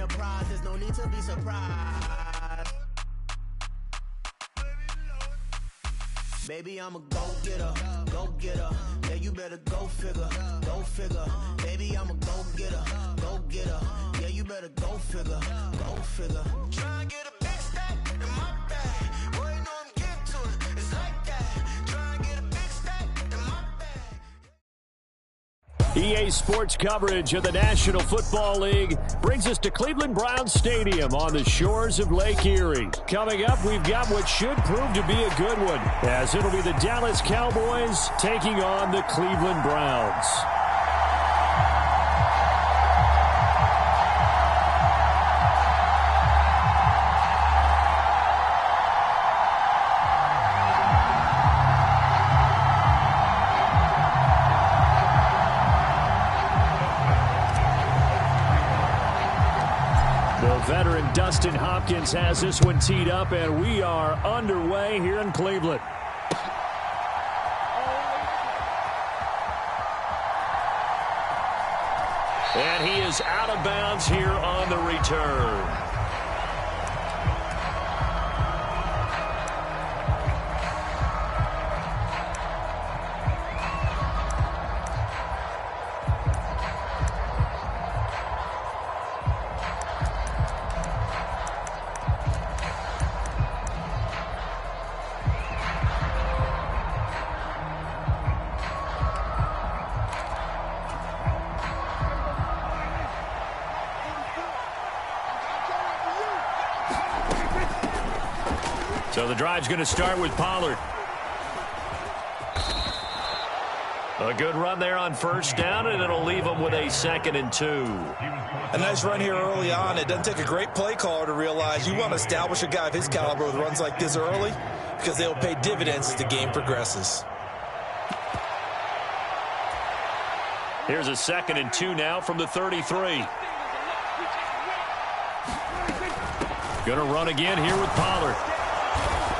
the prize, there's no need to be surprised. Baby, I'm a go-getter, go-getter. Yeah, you better go figure, go figure. Baby, I'm a go-getter, go-getter. Yeah, you better go figure, go figure. Try and get a big stack in my bag. Boy, you know I'm getting to it, it's like that. Try and get a big stack in my bag. EA Sports coverage of the National Football League brings us to Cleveland Browns Stadium on the shores of Lake Erie. Coming up, we've got what should prove to be a good one, as it'll be the Dallas Cowboys taking on the Cleveland Browns. Veteran Dustin Hopkins has this one teed up, and we are underway here in Cleveland. And he is out of bounds here on the return. So the drive's going to start with Pollard. A good run there on first down, and it'll leave them with a 2nd and 2. A nice run here early on. It doesn't take a great play caller to realize you want to establish a guy of his caliber with runs like this early, because they'll pay dividends as the game progresses. Here's a 2nd and 2 now from the 33. Going to run again here with Pollard.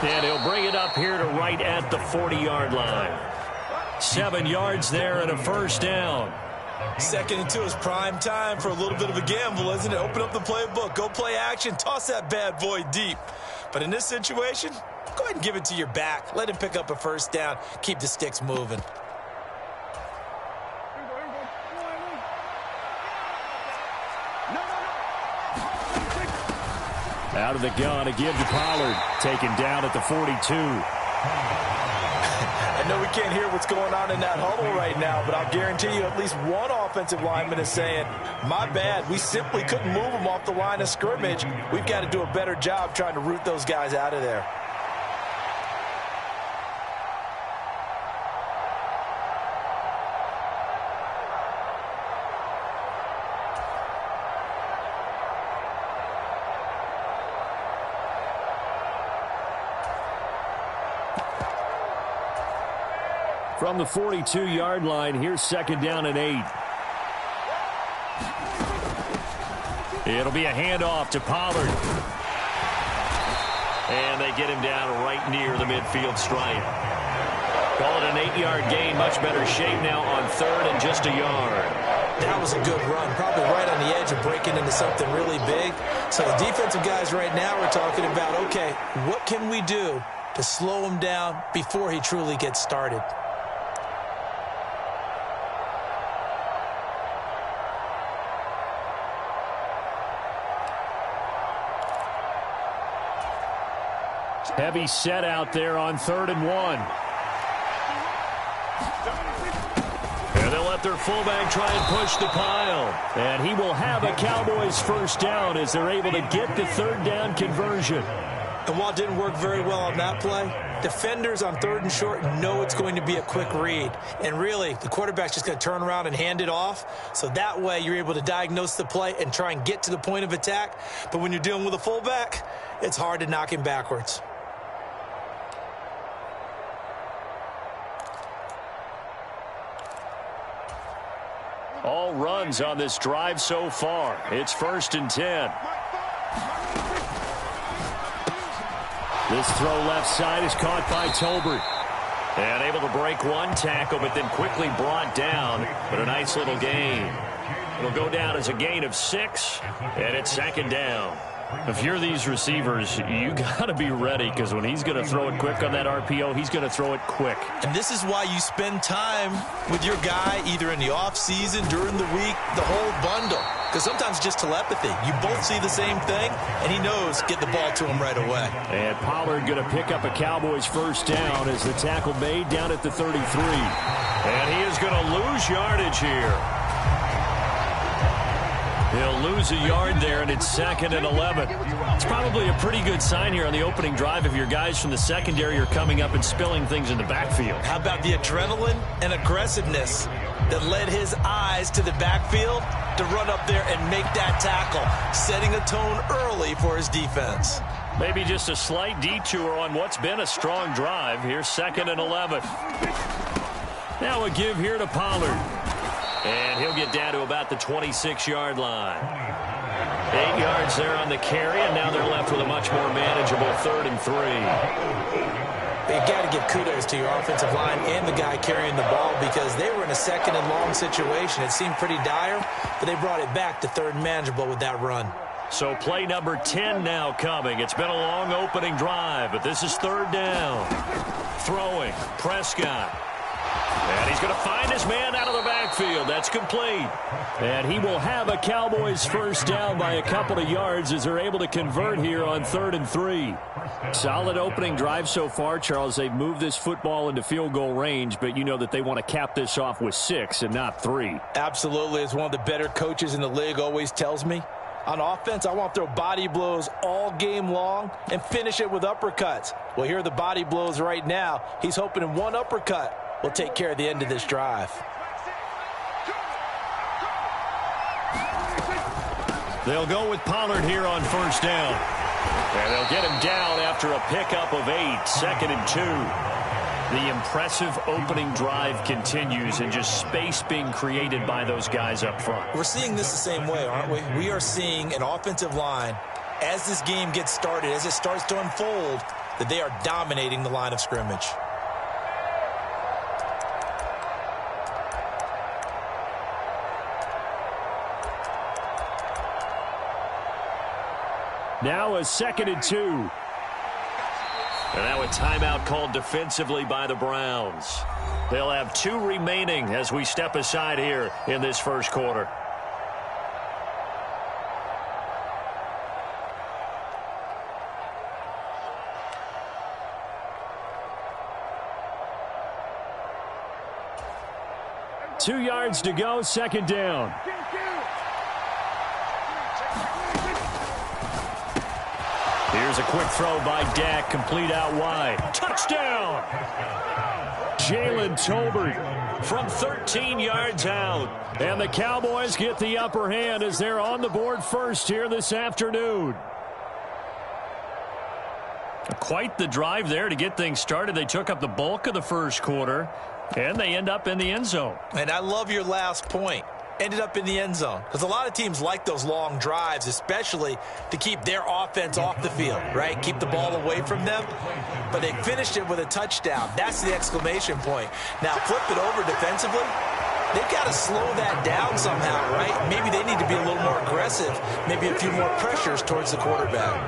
And he'll bring it up here to right at the 40-yard line. 7 yards there and a first down. 2nd and 2 is prime time for a little bit of a gamble, isn't it? Open up the playbook, go play action, toss that bad boy deep. But in this situation, go ahead and give it to your back. Let him pick up a first down. Keep the sticks moving. Out of the gun, a give to Pollard. Taken down at the 42. I know we can't hear what's going on in that huddle right now, but I'll guarantee you at least one offensive lineman is saying, my bad, we simply couldn't move them off the line of scrimmage. We've got to do a better job trying to root those guys out of there. From the 42-yard line, here's 2nd down and 8. It'll be a handoff to Pollard. And they get him down right near the midfield stripe. Call it an 8-yard gain. Much better shape now on 3rd and just a yard. That was a good run, probably right on the edge of breaking into something really big. So the defensive guys right now are talking about, okay, what can we do to slow him down before he truly gets started? Heavy set out there on 3rd and 1. And they'll let their fullback try and push the pile. And he will have a Cowboys first down as they're able to get the 3rd down conversion. And while it didn't work very well on that play, defenders on 3rd and short know it's going to be a quick read. And really, the quarterback's just going to turn around and hand it off. So that way, you're able to diagnose the play and try and get to the point of attack. But when you're dealing with a fullback, it's hard to knock him backwards. All runs on this drive so far. It's 1st and 10. This throw left side is caught by Tolbert. And able to break one tackle, but then quickly brought down. But a nice little gain. It'll go down as a gain of 6, and it's second down. If you're these receivers, you got to be ready, because when he's going to throw it quick on that RPO, he's going to throw it quick. And this is why you spend time with your guy either in the offseason, during the week, the whole bundle. Because sometimes it's just telepathy. You both see the same thing, and he knows get the ball to him right away. And Pollard going to pick up a Cowboys first down as the tackle made down at the 33. And he is going to lose yardage here. He'll lose a yard there, and it's 2nd and 11. It's probably a pretty good sign here on the opening drive if your guys from the secondary are coming up and spilling things in the backfield. How about the adrenaline and aggressiveness that led his eyes to the backfield to run up there and make that tackle, setting a tone early for his defense. Maybe just a slight detour on what's been a strong drive. Here's 2nd and 11. Now a give here to Pollard. And he'll get down to about the 26-yard line. 8 yards there on the carry, and now they're left with a much more manageable 3rd and 3. You got to give kudos to your offensive line and the guy carrying the ball, because they were in a 2nd and long situation. It seemed pretty dire, but they brought it back to 3rd and manageable with that run. So play number 10 now coming. It's been a long opening drive, but this is 3rd down. Throwing, Prescott. And he's going to find his man out of the backfield. That's complete. And he will have a Cowboys first down by a couple of yards as they're able to convert here on 3rd and 3. Solid opening drive so far, Charles. They've moved this football into field goal range, but you know that they want to cap this off with 6 and not 3. Absolutely. As one of the better coaches in the league always tells me, on offense, I want to throw body blows all game long and finish it with uppercuts. Well, here are the body blows right now. He's hoping in one uppercut will take care of the end of this drive. They'll go with Pollard here on first down. And they'll get him down after a pickup of 8, 2nd and 2. The impressive opening drive continues, and just space being created by those guys up front. We're seeing this the same way, aren't we? We are seeing an offensive line, as this game gets started, as it starts to unfold, that they are dominating the line of scrimmage. Now a 2nd and 2. And now a timeout called defensively by the Browns. They'll have 2 remaining as we step aside here in this first quarter. Two yards to go, 2nd down. Here's a quick throw by Dak, complete out wide. Touchdown! Jalen Tolbert from 13 yards out. And the Cowboys get the upper hand as they're on the board first here this afternoon. Quite the drive there to get things started. They took up the bulk of the first quarter, and they end up in the end zone. And I love your last point. Ended up in the end zone. Because a lot of teams like those long drives, especially to keep their offense off the field, right? Keep the ball away from them. But they finished it with a touchdown. That's the exclamation point. Now, flip it over defensively. They've got to slow that down somehow, right? Maybe they need to be a little more aggressive. Maybe a few more pressures towards the quarterback.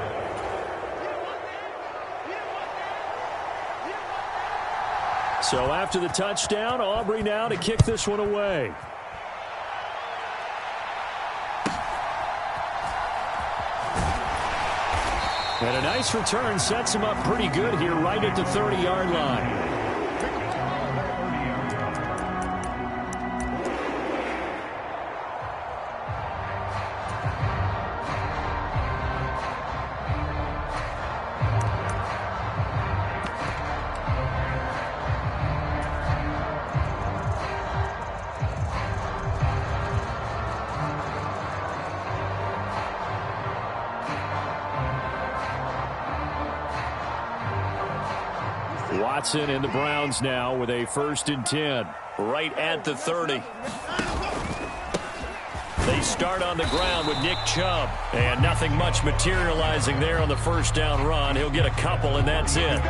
So after the touchdown, Aubrey now to kick this one away. And a nice return sets him up pretty good here right at the 30-yard line. Watson and the Browns now with a 1st and 10 right at the 30. They start on the ground with Nick Chubb, and nothing much materializing there on the first down run. He'll get a couple, and that's it.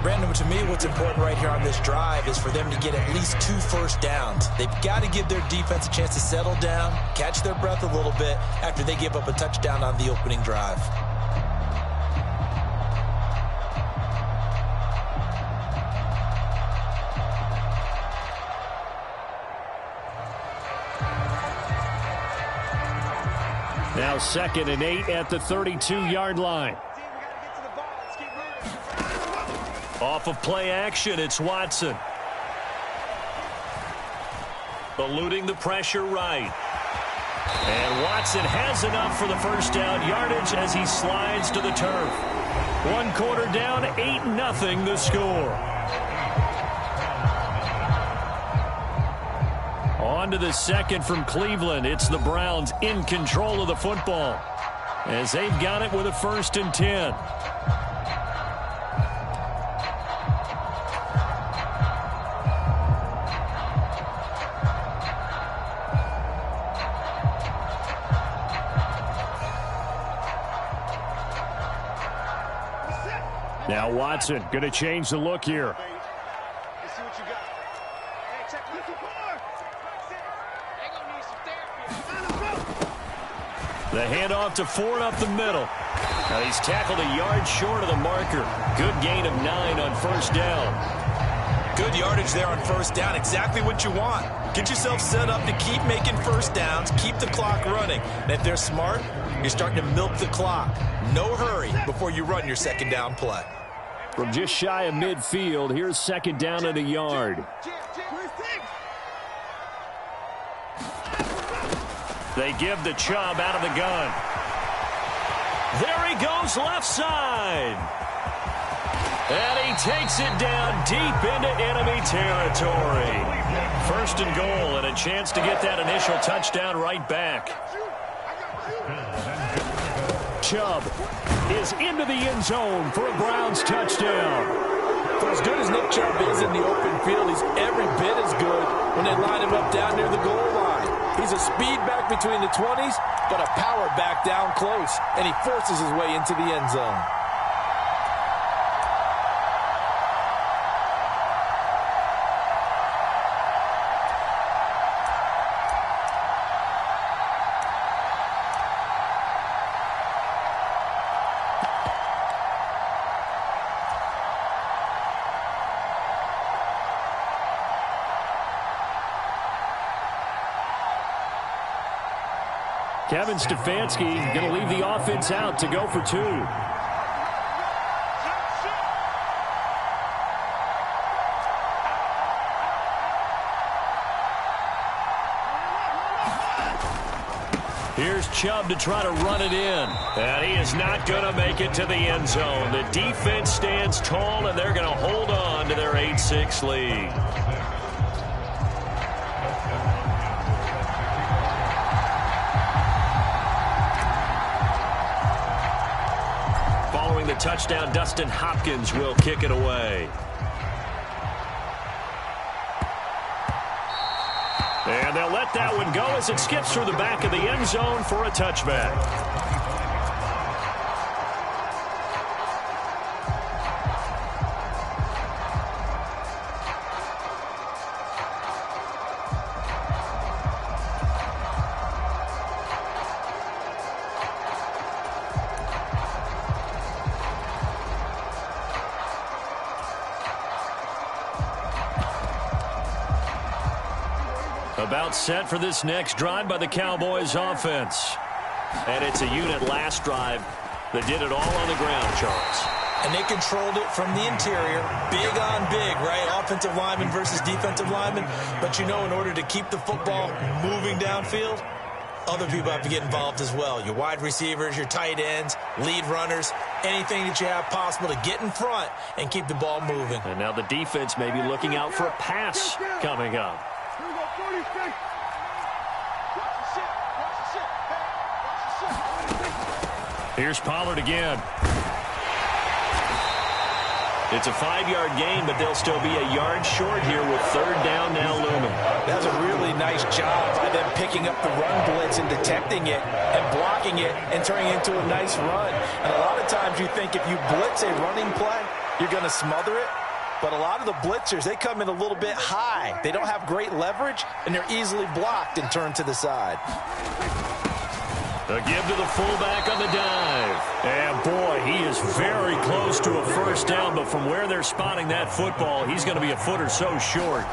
Brandon, to me, what's important right here on this drive is for them to get at least 2 first downs. They've got to give their defense a chance to settle down, catch their breath a little bit after they give up a touchdown on the opening drive. Now 2nd and 8 at the 32-yard line. Off of play action, it's Watson. Eluding the pressure right. And Watson has enough for the first down yardage as he slides to the turf. 1 quarter down, 8-0 the score. On to the second from Cleveland. It's the Browns in control of the football as they've got it with a 1st and 10. Now Watson going to change the look here. The handoff to Ford up the middle. Now he's tackled a yard short of the marker. Good gain of 9 on 1st down. Good yardage there on 1st down. Exactly what you want. Get yourself set up to keep making 1st downs, keep the clock running. And if they're smart, you're starting to milk the clock. No hurry before you run your 2nd down play. From just shy of midfield, here's 2nd down and a yard. They give the Chubb out of the gun. There he goes left side. And he takes it down deep into enemy territory. 1st and goal and a chance to get that initial touchdown right back. Chubb is into the end zone for a Browns touchdown. For as good as Nick Chubb is in the open field, he's every bit as good when they line him up down near the goal line. He's a speed back between the 20s, but a power back down close, and he forces his way into the end zone. Kevin Stefanski going to leave the offense out to go for 2. Here's Chubb to try to run it in. And he is not going to make it to the end zone. The defense stands tall, and they're going to hold on to their 8-6 lead. The touchdown, Dustin Hopkins will kick it away. And they'll let that one go as it skips through the back of the end zone for a touchback. About set for this next drive by the Cowboys offense. And it's a unit last drive that did it all on the ground, Charles. And they controlled it from the interior. Big on big, right? Offensive lineman versus defensive lineman. But you know, in order to keep the football moving downfield, other people have to get involved as well. Your wide receivers, your tight ends, lead runners, anything that you have possible to get in front and keep the ball moving. And now the defense may be looking out for a pass coming up. Here's Pollard again. It's a 5-yard gain, but they'll still be a yard short here with 3rd down now looming. That's a really nice job by them picking up the run blitz and detecting it and blocking it and turning it into a nice run. And a lot of times you think if you blitz a running play, you're going to smother it. But a lot of the blitzers, they come in a little bit high. They don't have great leverage, and they're easily blocked and turned to the side. A give to the fullback on the dive. And, boy, he is very close to a first down, but from where they're spotting that football, he's going to be a foot or so short.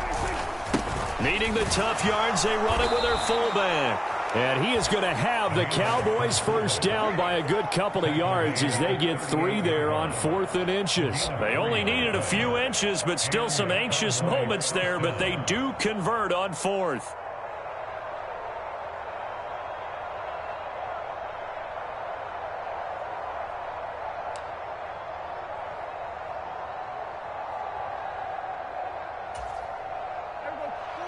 Needing the tough yards, they run it with their fullback. And he is going to have the Cowboys first down by a good couple of yards as they get 3 there on 4th and inches. They only needed a few inches, but still some anxious moments there, but they do convert on 4th.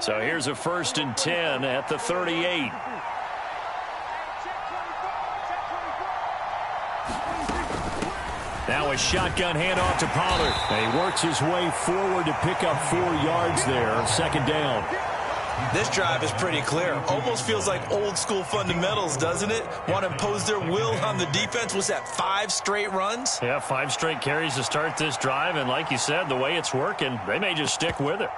So here's a 1st and 10 at the 38. Now a shotgun handoff to Pollard. And he works his way forward to pick up 4 yards there. 2nd down. This drive is pretty clear. Almost feels like old school fundamentals, doesn't it? Want to impose their will on the defense. Was that 5 straight runs? Yeah, 5 straight carries to start this drive. And like you said, the way it's working, they may just stick with it.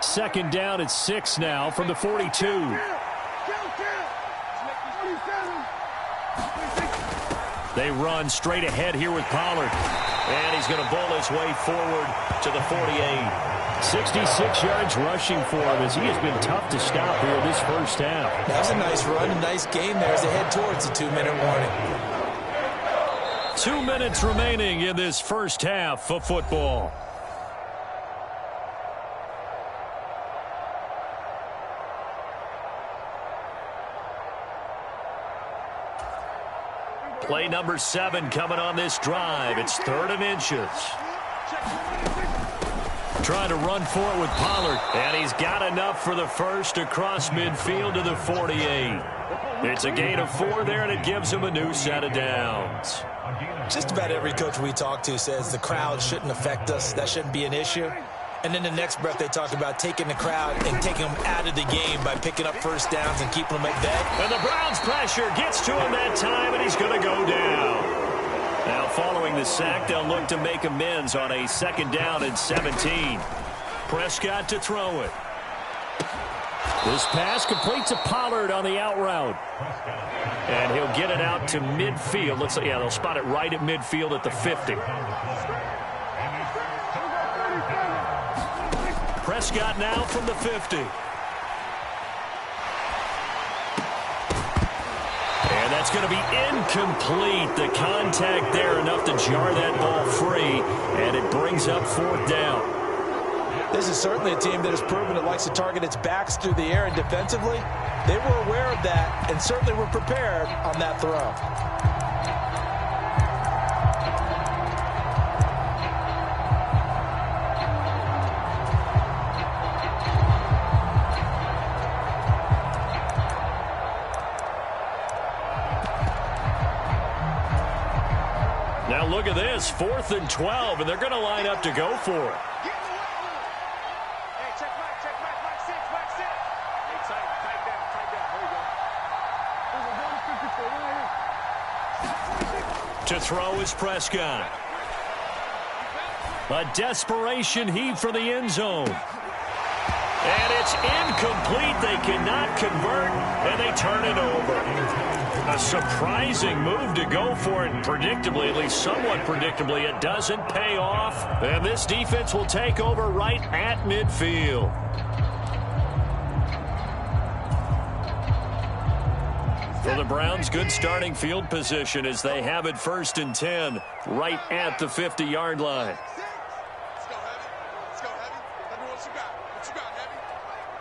2nd down at 6 now from the 42. They run straight ahead here with Pollard. And he's going to bowl his way forward to the 48. 66 yards rushing for him as he has been tough to stop here this first half. That was a nice run, a nice game there as they head towards the 2-minute warning. 2 minutes remaining in this first half of football. Play number 7 coming on this drive. It's 3rd and inches. Trying to run for it with Pollard. And he's got enough for the first across midfield to the 48. It's a gain of 4 there, and it gives him a new set of downs. Just about every coach we talk to says the crowd shouldn't affect us. That shouldn't be an issue. And then the next breath they talk about taking the crowd and taking them out of the game by picking up first downs and keeping them at bay. And the Browns' pressure gets to him that time, and he's going to go down. Now following the sack, they'll look to make amends on a 2nd down and 17. Prescott to throw it. This pass completes a Pollard on the out route. And he'll get it out to midfield. Looks like, yeah, they'll spot it right at midfield at the 50. Prescott now from the 50. And that's going to be incomplete. The contact there enough to jar that ball free. And it brings up 4th down. This is certainly a team that has proven it likes to target its backs through the air and defensively. They were aware of that and certainly were prepared on that throw. Now look at this, 4th and 12, and they're going to line up to go for it. To throw is Prescott. A desperation heave for the end zone. And it's incomplete. They cannot convert, and they turn it over. A surprising move to go for it, and predictably, at least somewhat predictably, it doesn't pay off. And this defense will take over right at midfield. For the Browns, good starting field position as they have it 1st and 10 right at the 50-yard line. Let's go, Heavy. Let's go, Heavy. Tell me what you got. What you got, Heavy?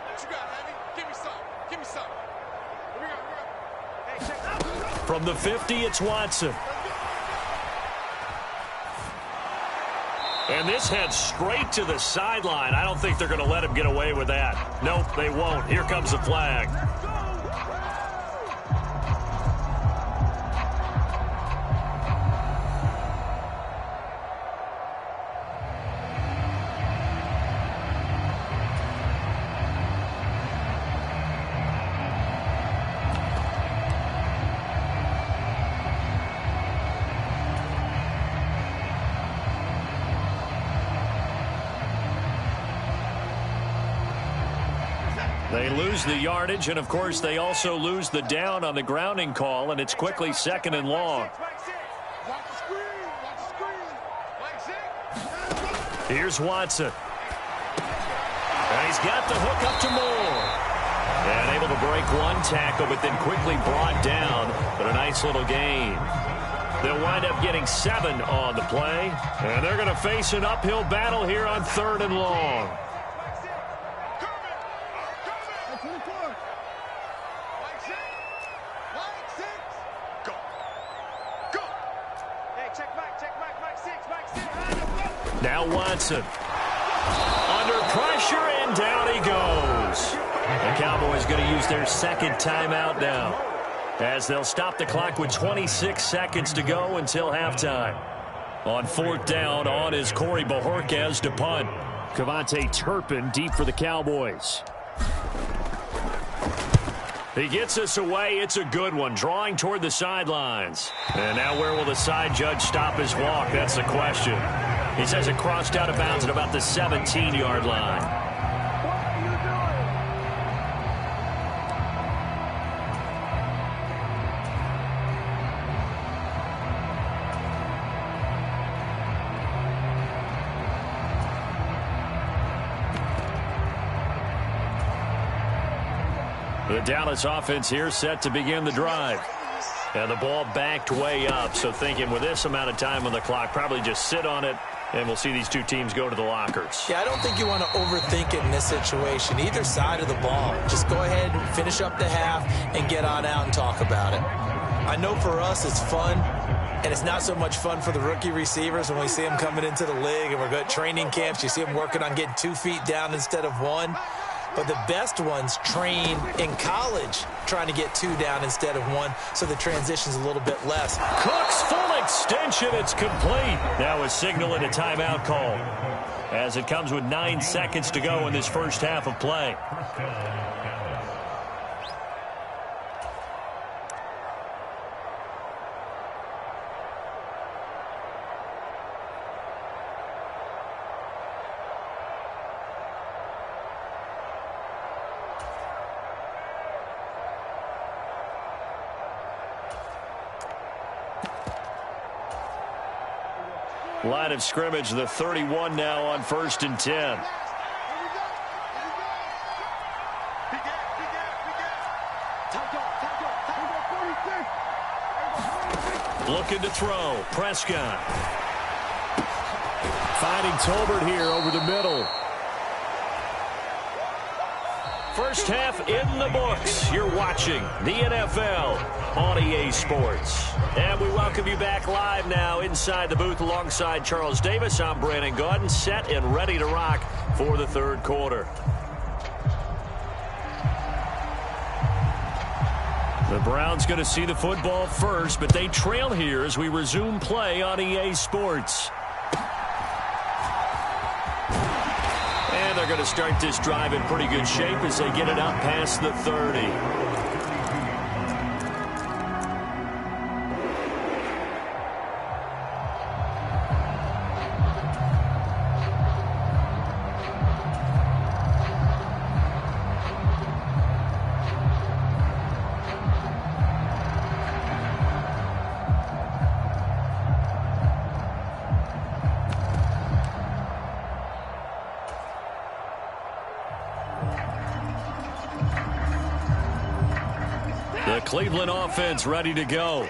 What you got, Heavy? Give me some. Give me some. Here we go. Hey, check out. From the 50, it's Watson. And this heads straight to the sideline. I don't think they're going to let him get away with that. Nope, they won't. Here comes the flag. They lose the yardage, and, of course, they also lose the down on the grounding call, and it's quickly 2nd and long. Here's Watson. And he's got the hook up to Moore. And able to break one tackle, but then quickly brought down. But a nice little gain. They'll wind up getting 7 on the play. And they're going to face an uphill battle here on 3rd and long. Now Watson. Under pressure, and down he goes. The Cowboys going to use their 2nd timeout now, as they'll stop the clock with 26 seconds to go until halftime. On 4th down, on is Corey Bojorquez to punt. Kevontae Turpin deep for the Cowboys. He gets us away. It's a good one, drawing toward the sidelines. And now where will the side judge stop his walk? That's the question. He says it crossed out of bounds at about the 17-yard line. The Dallas offense here set to begin the drive. And the ball backed way up, so thinking with this amount of time on the clock, probably just sit on it, and we'll see these two teams go to the lockers. Yeah, I don't think you want to overthink it in this situation. Either side of the ball. Just go ahead and finish up the half and get on out and talk about it. I know for us it's fun, and it's not so much fun for the rookie receivers when we see them coming into the league and we're going to training camps. You see them working on getting 2 feet down instead of 1. But the best ones train in college trying to get 2 down instead of 1, so the transition's a little bit less. Cook's full extension. It's complete. Now a signal and a timeout call, as it comes with 9 seconds to go in this first half of play. Line of scrimmage, the 31 now on 1st and 10. Looking to throw. Prescott. Finding Tolbert here over the middle. First half in the books. You're watching the NFL on EA Sports. And we welcome you back live now inside the booth alongside Charles Davis. I'm Brandon Gaudin, set and ready to rock for the 3rd quarter. The Browns going to see the football first, but they trail here as we resume play on EA Sports. And they're going to start this drive in pretty good shape as they get it up past the 30. The Cleveland offense ready to go.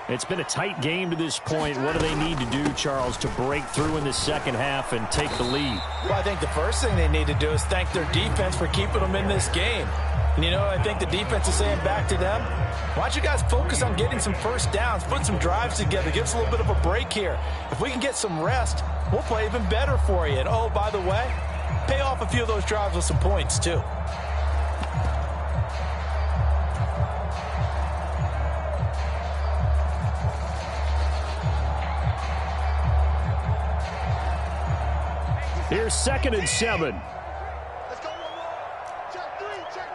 It's been a tight game to this point. What do they need to do, Charles, to break through in the second half and take the lead? Well, I think the first thing they need to do is thank their defense for keeping them in this game. And, you know, I think the defense is saying back to them, why don't you guys focus on getting some first downs, put some drives together, give us a little bit of a break here. If we can get some rest, we'll play even better for you. And, oh, by the way, pay off a few of those drives with some points, too. Here's 2nd and 7. Let's go, 1 more. Check 3, check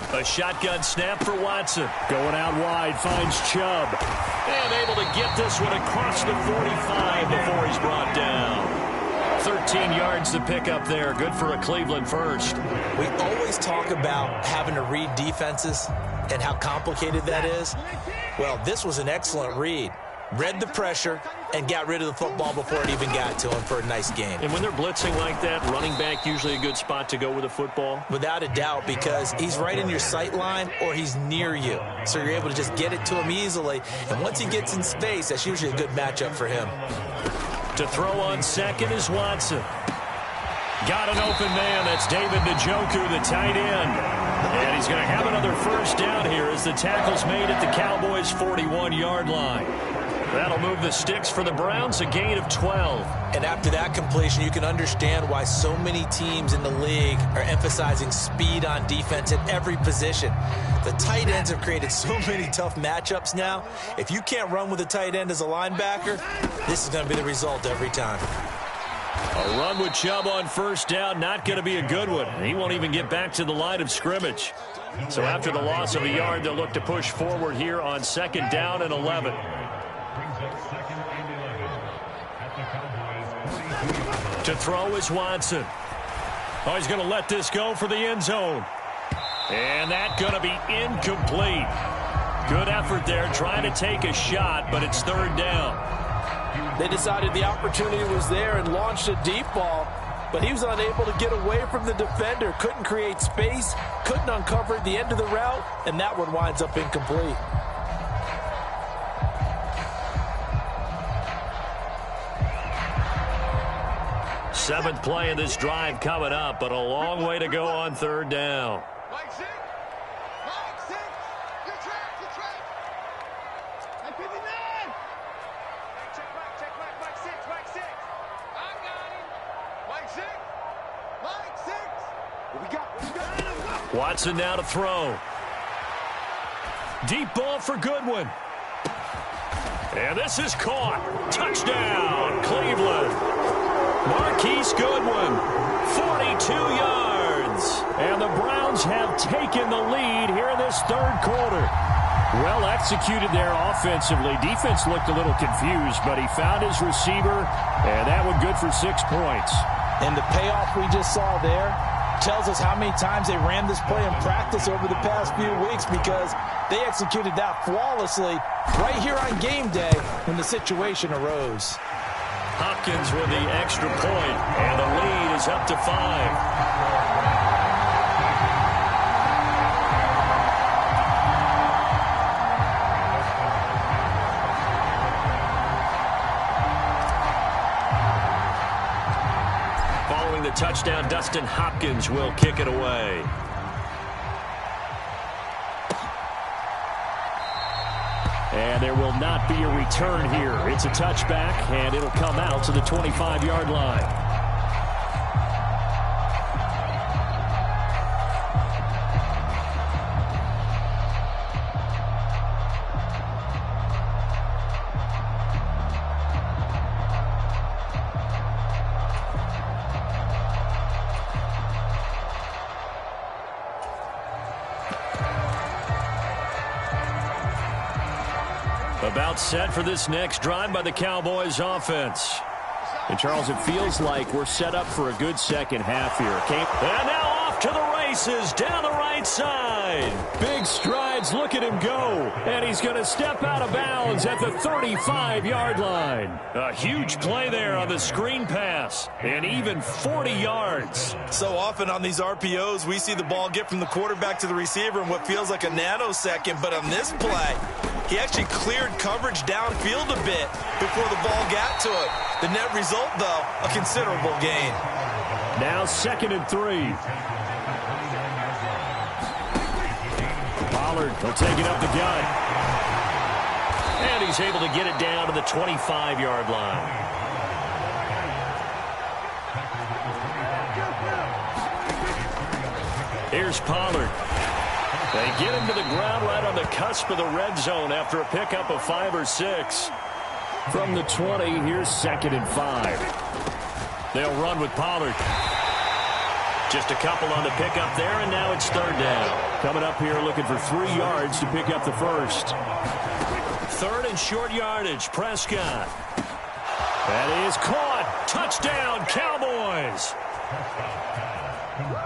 3. A shotgun snap for Watson. Going out wide, finds Chubb. And able to get this one across the 45 before he's brought down. 13 yards to pick up there. Good for a Cleveland first. We always talk about having to read defenses and how complicated that is. Well, this was an excellent read. Read the pressure and got rid of the football before it even got to him for a nice game. And when they're blitzing like that, running back usually a good spot to go with the football? Without a doubt, because he's right in your sight line or he's near you. So you're able to just get it to him easily. And once he gets in space, that's usually a good matchup for him. To throw on second is Watson. Got an open man. That's David Njoku, the tight end. And he's going to have another first down here as the tackle's made at the Cowboys' 41-yard line. That'll move the sticks for the Browns, a gain of 12. And after that completion, you can understand why so many teams in the league are emphasizing speed on defense at every position. The tight ends have created so many tough matchups now. If you can't run with a tight end as a linebacker, this is going to be the result every time. A run with Chubb on first down, not going to be a good one. He won't even get back to the line of scrimmage. So after the loss of a yard, they'll look to push forward here on second down and 11. To throw is Watson. Oh, he's going to let this go for the end zone. And that's going to be incomplete. Good effort there, trying to take a shot, but it's third down. They decided the opportunity was there and launched a deep ball, but he was unable to get away from the defender. Couldn't create space, couldn't uncover the end of the route, and that one winds up incomplete. Seventh play of this drive coming up, but a long way to go on third down. Mike 6. Mike 6. Your track. Mike 59. Check Mike 6. Mike 6. I got him. Mike 6. Mike 6. What we got? Watson now to throw. Deep ball for Goodwin. And this is caught. Touchdown, Cleveland. Marquise Goodwin, 42 yards. And the Browns have taken the lead here in this third quarter. Well executed there offensively. Defense looked a little confused, but he found his receiver, and that one good for 6 points. And the payoff we just saw there tells us how many times they ran this play in practice over the past few weeks, because they executed that flawlessly right here on game day when the situation arose. Hopkins with the extra point, and the lead is up to 5. Following the touchdown, Dustin Hopkins will kick it away. And there will not be a return here. It's a touchback, and it'll come out to the 25-yard line. About set for this next drive by the Cowboys offense. And Charles, it feels like we're set up for a good second half here. And now off to the races down the right side. Big strides, look at him go. And he's going to step out of bounds at the 35-yard line. A huge play there on the screen pass. And even 40 yards. So often on these RPOs, we see the ball get from the quarterback to the receiver in what feels like a nanosecond. But on this play, he actually cleared coverage downfield a bit before the ball got to it. The net result, though, a considerable gain. Now 2nd and 3. Pollard will take it up the gut. And he's able to get it down to the 25-yard line. Here's Pollard. They get him to the ground right on the cusp of the red zone after a pickup of 5 or 6. From the 20, here's 2nd and 5. They'll run with Pollard. Just a couple on the pickup there, and now it's third down. Coming up here looking for 3 yards to pick up the first. Third and short yardage, Prescott. That is caught. Touchdown, Cowboys.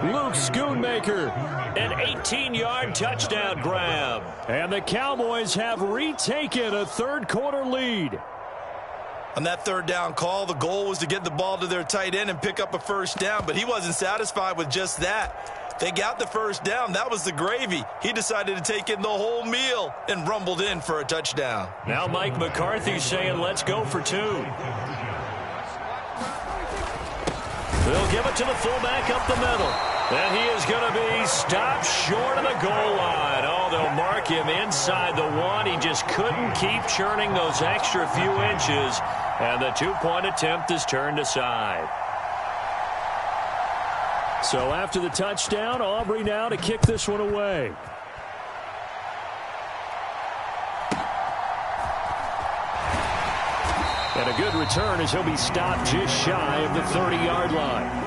Luke Schoonmaker, an 18-yard touchdown grab. And the Cowboys have retaken a third-quarter lead. On that third down call, the goal was to get the ball to their tight end and pick up a first down, but he wasn't satisfied with just that. They got the first down. That was the gravy. He decided to take in the whole meal and rumbled in for a touchdown. Now Mike McCarthy saying, let's go for 2. They'll give it to the fullback up the middle. And he is going to be stopped short of the goal line. Oh, they'll mark him inside the 1. He just couldn't keep churning those extra few inches. And the 2-point attempt is turned aside. So after the touchdown, Aubrey now to kick this one away. And a good return as he'll be stopped just shy of the 30-yard line.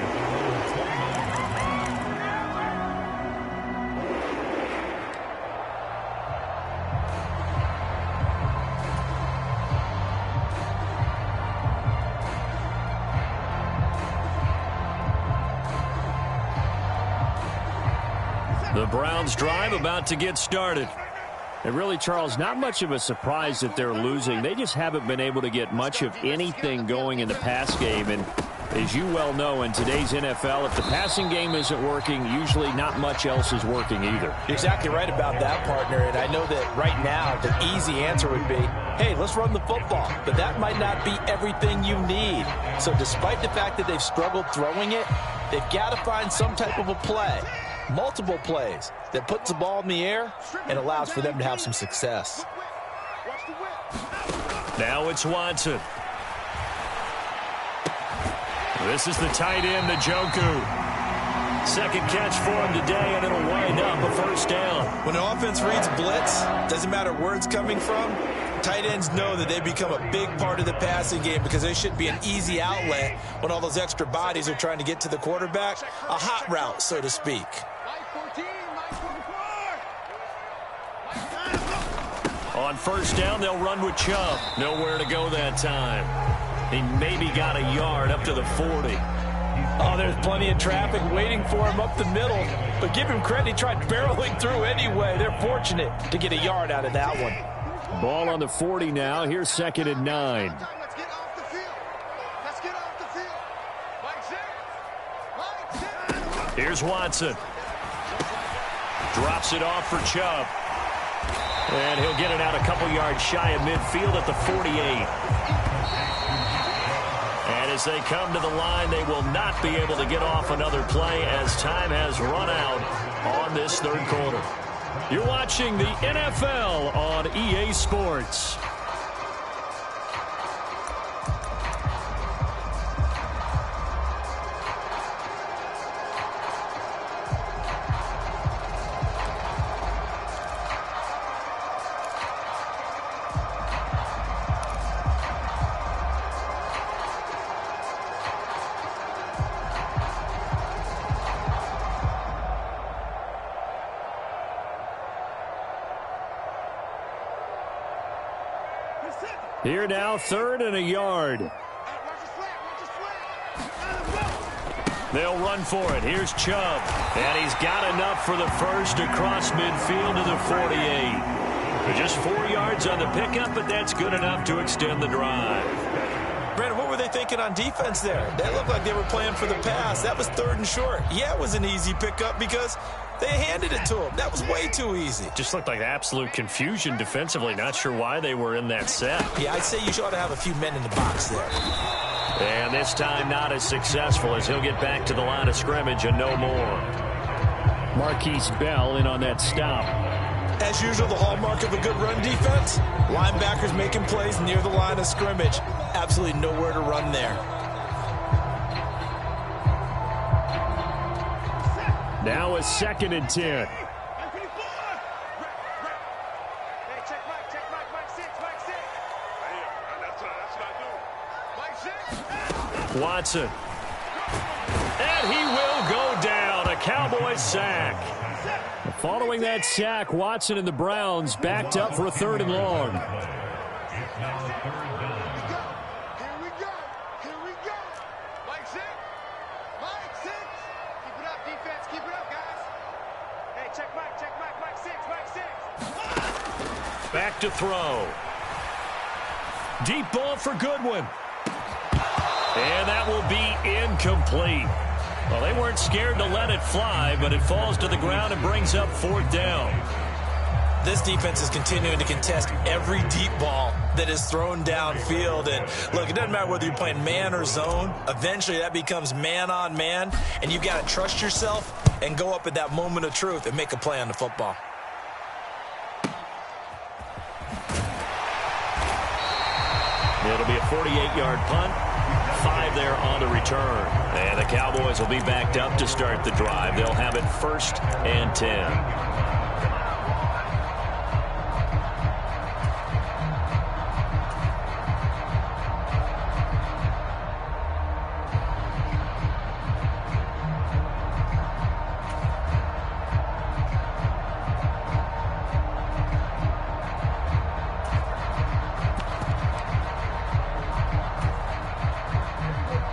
The Browns drive about to get started. And really, Charles, not much of a surprise that they're losing. They just haven't been able to get much of anything going in the pass game. And as you well know, in today's NFL, if the passing game isn't working, usually not much else is working either. You're exactly right about that, partner. And I know that right now the easy answer would be, hey, let's run the football. But that might not be everything you need. So despite the fact that they've struggled throwing it, they've got to find some type of a play. Multiple plays that puts the ball in the air and allows for them to have some success. Now it's Watson. This is the tight end, Njoku. Second catch for him today, and it'll wind up a first down. When the offense reads blitz, doesn't matter where it's coming from, tight ends know that they become a big part of the passing game because they should be an easy outlet when all those extra bodies are trying to get to the quarterback. A hot route, so to speak. On first down, they'll run with Chubb. Nowhere to go that time. He maybe got a yard up to the 40. Oh, there's plenty of traffic waiting for him up the middle. But give him credit, he tried barreling through anyway. They're fortunate to get a yard out of that one. Ball on the 40 now. Here's 2nd and 9. Let's get off the field. Let's get off the field. Here's Watson. Drops it off for Chubb. And he'll get it out a couple yards shy of midfield at the 48. And as they come to the line, they will not be able to get off another play as time has run out on this third quarter. You're watching the NFL on EA Sports. Here now, 3rd and a yard. They'll run for it. Here's Chubb. And he's got enough for the first across midfield to the 48. Just 4 yards on the pickup, but that's good enough to extend the drive. Brandon, what were they thinking on defense there? That looked like they were playing for the pass. That was 3rd and short. Yeah, it was an easy pickup because they handed it to him. That was way too easy. Just looked like absolute confusion defensively. Not sure why they were in that set. Yeah, I'd say you ought to have a few men in the box there. And this time not as successful as he'll get back to the line of scrimmage and no more. Marquise Bell in on that stop. As usual, the hallmark of a good run defense, linebackers making plays near the line of scrimmage. Absolutely nowhere to run there. Now a 2nd and 10. Watson. And he will go down. A Cowboys sack. Following that sack, Watson and the Browns backed up for a 3rd and long. Back to throw. Deep ball for Goodwin. And that will be incomplete. Well, they weren't scared to let it fly, but it falls to the ground and brings up 4th down. This defense is continuing to contest every deep ball that is thrown downfield. And look, it doesn't matter whether you're playing man or zone. Eventually, that becomes man on man, and you've got to trust yourself and go up at that moment of truth and make a play on the football. It'll be a 48-yard punt. 5 there on the return. And the Cowboys will be backed up to start the drive. They'll have it 1st and 10.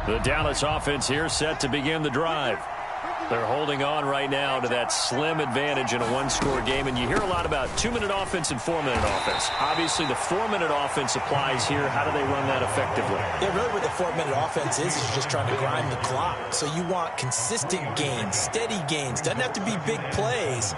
The Dallas offense here set to begin the drive. They're holding on right now to that slim advantage in a one-score game, and you hear a lot about 2-minute offense and 4-minute offense. Obviously, the 4-minute offense applies here. How do they run that effectively? Yeah, really what the 4-minute offense is you're just trying to grind the clock. So you want consistent gains, steady gains. Doesn't have to be big plays,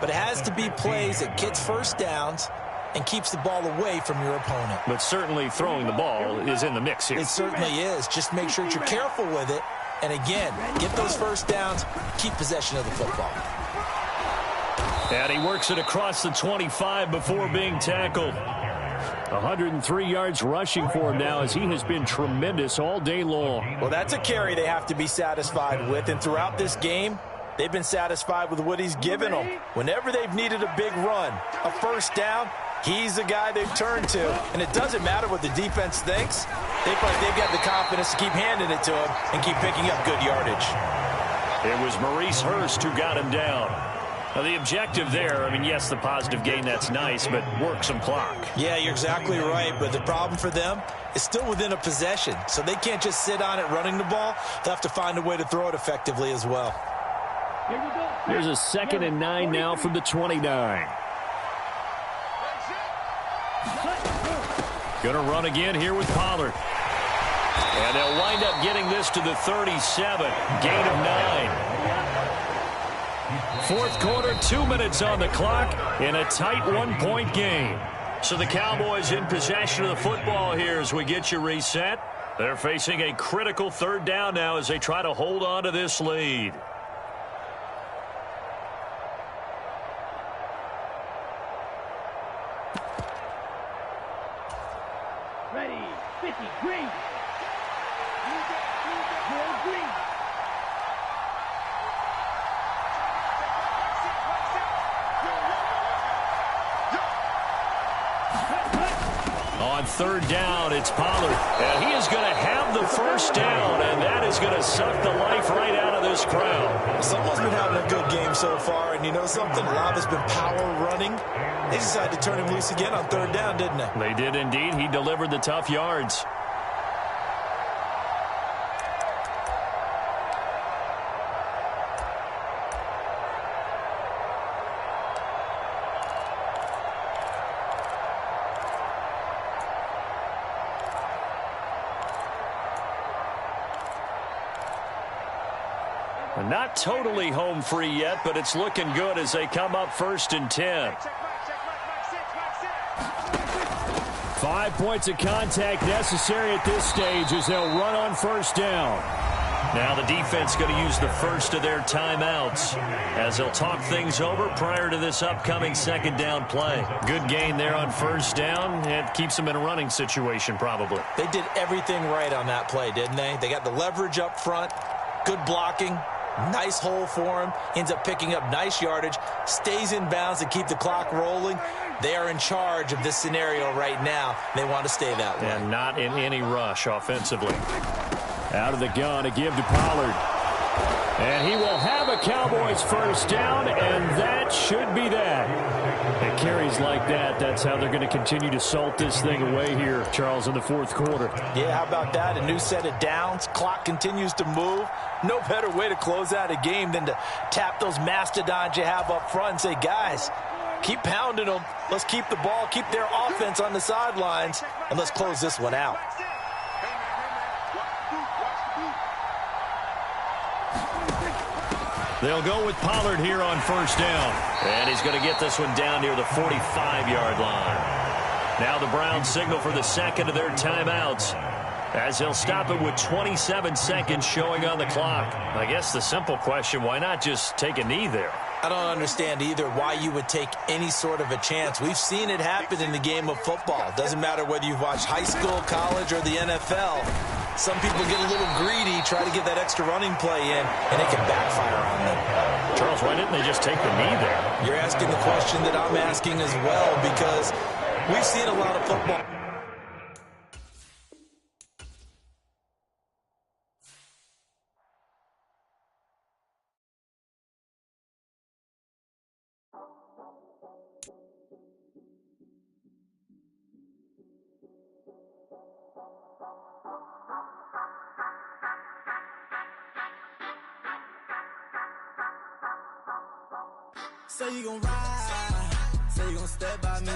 but it has to be plays that gets first downs and keeps the ball away from your opponent. But certainly throwing the ball is in the mix here. It certainly is. Just make sure that you're careful with it. And again, get those first downs, keep possession of the football. And he works it across the 25 before being tackled. 103 yards rushing for him now as he has been tremendous all day long. Well, that's a carry they have to be satisfied with. And throughout this game, they've been satisfied with what he's given them. Whenever they've needed a big run, a first down, he's the guy they've turned to. And it doesn't matter what the defense thinks. They feel like they've got the confidence to keep handing it to him and keep picking up good yardage. It was Maurice Hurst who got him down. Now, the objective there, I mean, yes, the positive gain, that's nice, but work some clock. Yeah, you're exactly right. But the problem for them is still within a possession. So they can't just sit on it running the ball. They'll have to find a way to throw it effectively as well. There's a 2nd and 9 now from the 29. Going to run again here with Pollard. And they'll wind up getting this to the 37. Gain of 9. 4th quarter, 2 minutes on the clock in a tight 1-point game. So the Cowboys in possession of the football here as we get you reset. They're facing a critical 3rd down now as they try to hold on to this lead. Ready, 50, green. Green. On 3rd down, it's Pollard. And he is going to have the first down, and that is going to suck the life right out of this crowd. Someone's been having a good game so far, and you know something? A lot has been power running. They decided to turn him loose again on 3rd down, didn't they? They did indeed. He delivered the tough yards. Not totally home free yet, but it's looking good as they come up 1st and 10. 5 points of contact necessary at this stage as they'll run on 1st down. Now the defense going to use the first of their timeouts as they'll talk things over prior to this upcoming 2nd down play. Good gain there on 1st down. It keeps them in a running situation probably. They did everything right on that play, didn't they? They got the leverage up front, good blocking. Nice hole for him. Ends up picking up nice yardage. Stays in bounds to keep the clock rolling. They are in charge of this scenario right now. They want to stay that way. And not in any rush offensively. Out of the gun, a give to Pollard. And he will have a Cowboys first down, and that should be that. The carries like that, that's how they're going to continue to salt this thing away here, Charles, in the fourth quarter. Yeah, how about that? A new set of downs. Clock continues to move. No better way to close out a game than to tap those mastodons you have up front and say, guys, keep pounding them. Let's keep the ball, keep their offense on the sidelines, and let's close this one out. They'll go with Pollard here on first down. And he's going to get this one down near the 45-yard line. Now the Browns signal for the second of their timeouts, as they'll stop it with 27 seconds showing on the clock. I guess the simple question, why not just take a knee there? I don't understand either why you would take any sort of a chance. We've seen it happen in the game of football. Doesn't matter whether you've watched high school, college, or the NFL. Some people get a little greedy, try to get that extra running play in, and it can backfire on them. Charles, why didn't they just take the knee there? You're asking the question that I'm asking as well, because we've seen a lot of football. Say you gon' ride, say you gon' step by me,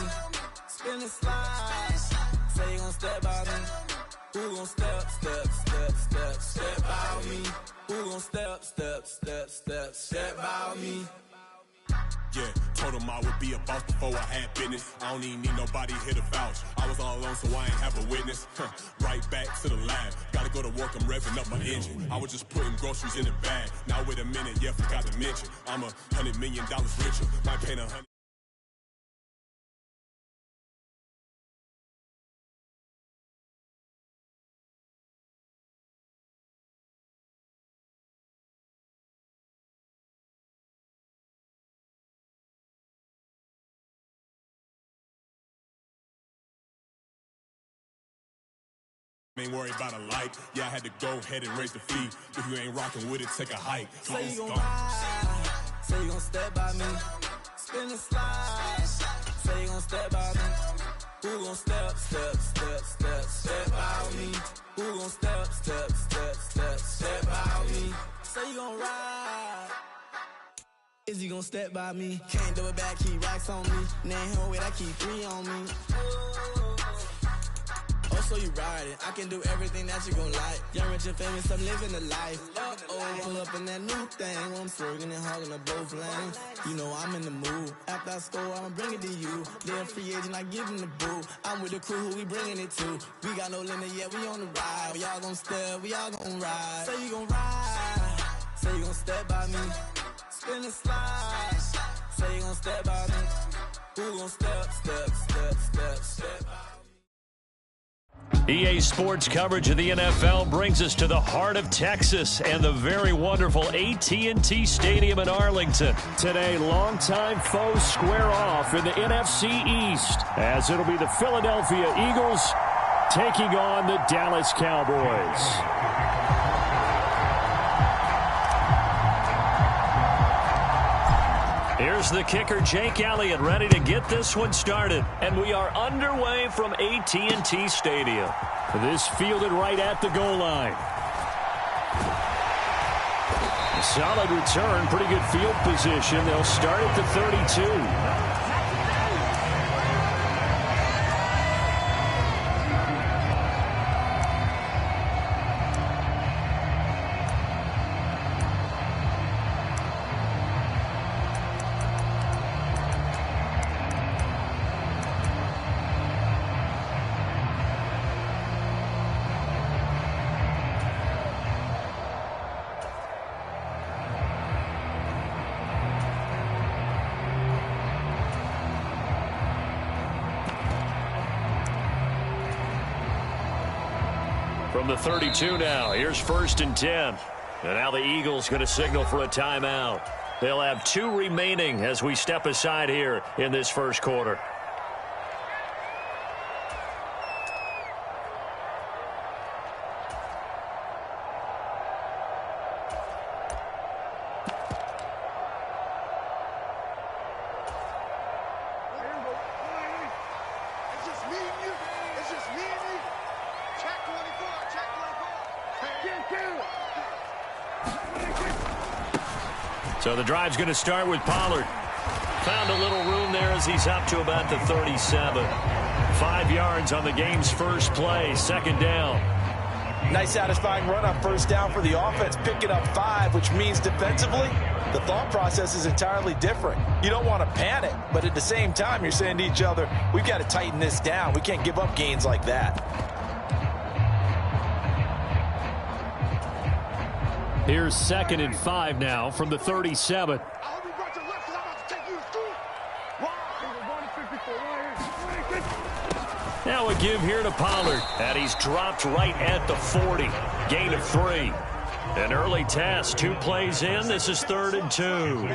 spin and slide, say you gon' step by me, who gon' step by me, who gon' step by me. Yeah, told him I would be a boss before I had business. I don't even need nobody here to vouch. I was all alone, so I ain't have a witness. Right back to the lab. Gotta go to work, I'm revving up my engine. I was just putting groceries in the bag. Now wait a minute, yeah, forgot to mention. I'm $100 million richer. Might paint 100. Ain't worried about a light. Yeah, I had to go ahead and raise the fee. If you ain't rocking with it, take a hike. Say you gon' ride, say you gon' step by me, spin and slide, say you gon' step by me, who gon' step by me, who gon' step by me, say you gon' ride. Is he gon' step by me? Can't do it back, keep racks on me. Name him with, I keep 3 on me. Oh, so you ride it. I can do everything that you gon' like. Young, rich, and famous, I'm living the life. Uh-oh, pull up in that new thing. When I'm swerving and hogging up both lanes. You know I'm in the mood. After I score, I'ma bring it to you. They're a free agent, I give him the boo. I'm with the crew, who we bringing it to. We got no limit, yeah, we on the ride. We all gon' step, we all gon' ride. Say you gon' ride. Say you gon' step by me. Spin and slide. Say you gon' step by me. Who gon' step by me? EA Sports coverage of the NFL brings us to the heart of Texas and the very wonderful AT&T Stadium in Arlington. Today, longtime foes square off in the NFC East, as it'll be the Philadelphia Eagles taking on the Dallas Cowboys. Here's the kicker, Jake Elliott, ready to get this one started. And we are underway from AT&T Stadium. This fielded right at the goal line. A solid return, pretty good field position. They'll start at the 32. From the 32 now, here's 1st and 10. And now the Eagles going to signal for a timeout. They'll have 2 remaining as we step aside here in this first quarter. So the drive's going to start with Pollard. Found a little room there as he's up to about the 37. 5 yards on the game's first play, second down. Nice satisfying run on first down for the offense, picking up 5, which means defensively, the thought process is entirely different. You don't want to panic, but at the same time, you're saying to each other, we've got to tighten this down. We can't give up gains like that. Here's 2nd and 5 now from the 37. Now a give here to Pollard, and he's dropped right at the 40. Gain of 3. An early test, 2 plays in. This is 3rd and 2.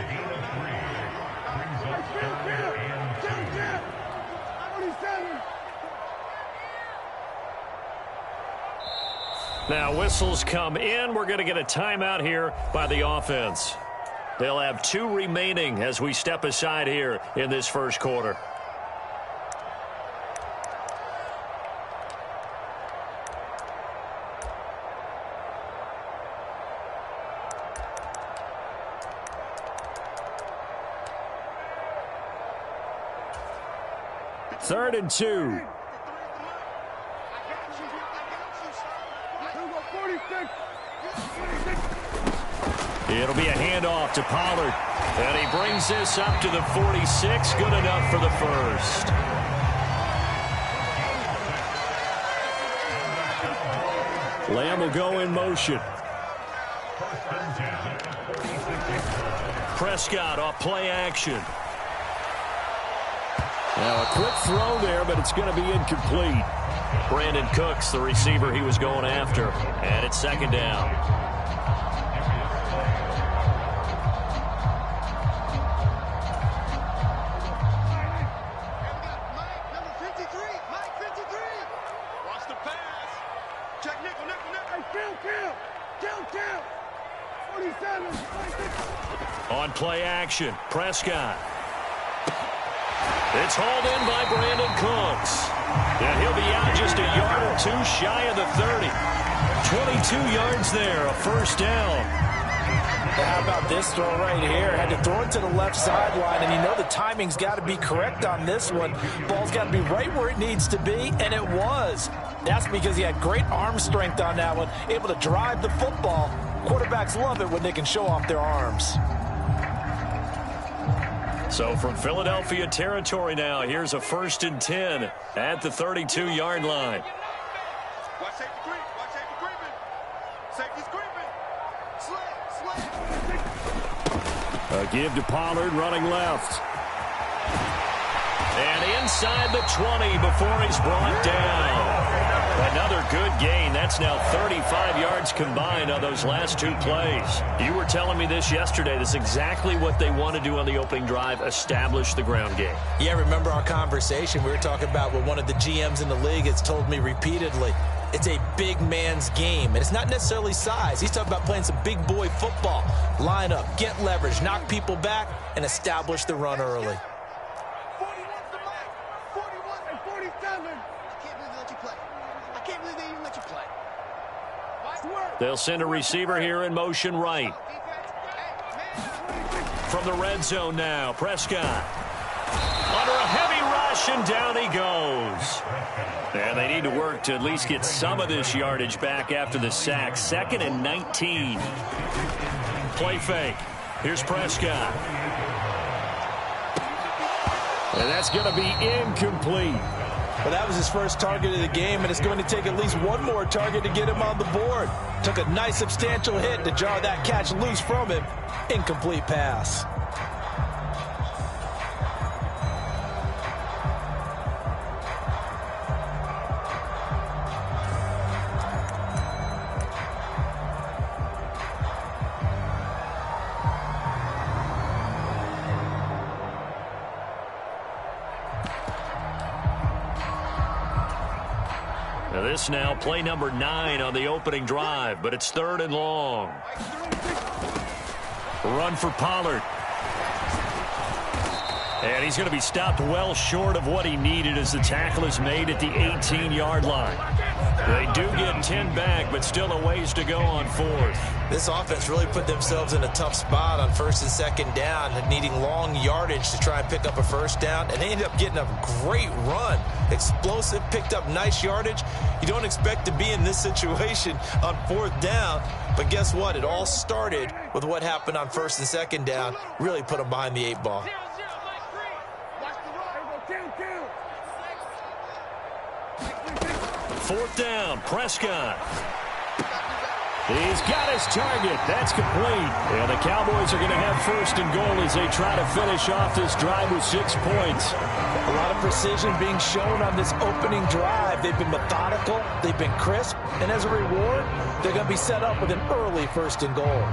Now whistles come in. We're going to get a timeout here by the offense. They'll have 2 remaining as we step aside here in this first quarter. Third and 2. It'll be a handoff to Pollard. And he brings this up to the 46. Good enough for the first. Lamb will go in motion. Prescott off play action. Now a quick throw there, but it's going to be incomplete. Brandon Cooks, the receiver he was going after. And it's 2nd down. Number 53, Mike 53. Watch the pass. Check nickel. Kill. 47. On play action, Prescott. It's hauled in by Brandon Cooks. And he'll be out just a yard or 2 shy of the 30. 22 yards there, a first down. How about this throw right here? Had to throw it to the left sideline, and you know the timing's got to be correct on this one. Ball's got to be right where it needs to be, and it was. That's because he had great arm strength on that one, able to drive the football. Quarterbacks love it when they can show off their arms. So from Philadelphia territory now, here's a 1st and 10 at the 32-yard line. Watch safety creeping. Safety's creeping. Slip. A give to Pollard running left. And inside the 20 before he's brought down. Another good gain. That's now 35 yards combined on those last 2 plays. You were telling me this yesterday. This is exactly what they want to do on the opening drive, establish the ground game. Yeah, remember our conversation? We were talking about what one of the GMs in the league has told me repeatedly. It's a big man's game, and it's not necessarily size. He's talking about playing some big boy football. Line up, get leverage, knock people back, and establish the run early. 41's the mic. 41 and 47. I can't believe they even let you play. They'll send a receiver here in motion right. From the red zone now, Prescott. Under a heavy rush, and down he goes. And they need to work to at least get some of this yardage back after the sack. 2nd and 19. Play fake. Here's Prescott. And that's going to be incomplete. Well, that was his first target of the game, and it's going to take at least one more target to get him on the board. Took a nice substantial hit to jar that catch loose from him. Incomplete pass. This now play number 9 on the opening drive, but it's 3rd and long. Run for Pollard. And he's going to be stopped well short of what he needed as the tackle is made at the 18-yard line. They do get 10 back, but still a ways to go on fourth. This offense really put themselves in a tough spot on first and second down, needing long yardage to try and pick up a first down, and they ended up getting a great run. Explosive, picked up nice yardage. You don't expect to be in this situation on fourth down, but guess what? It all started with what happened on first and second down. Really put them behind the 8 ball. Fourth down, Prescott. He's got his target. That's complete. And the Cowboys are going to have first and goal as they try to finish off this drive with 6 points. A lot of precision being shown on this opening drive. They've been methodical. They've been crisp. And as a reward, they're going to be set up with an early first and goal.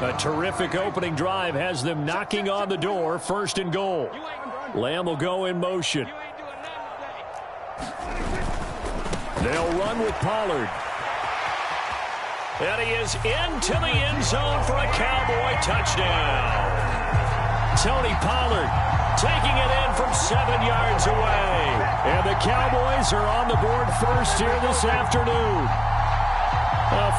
A terrific opening drive has them knocking on the door, first and goal. Lamb will go in motion. They'll run with Pollard. And he is into the end zone for a Cowboy touchdown. Tony Pollard taking it in from 7 yards away. And the Cowboys are on the board first here this afternoon.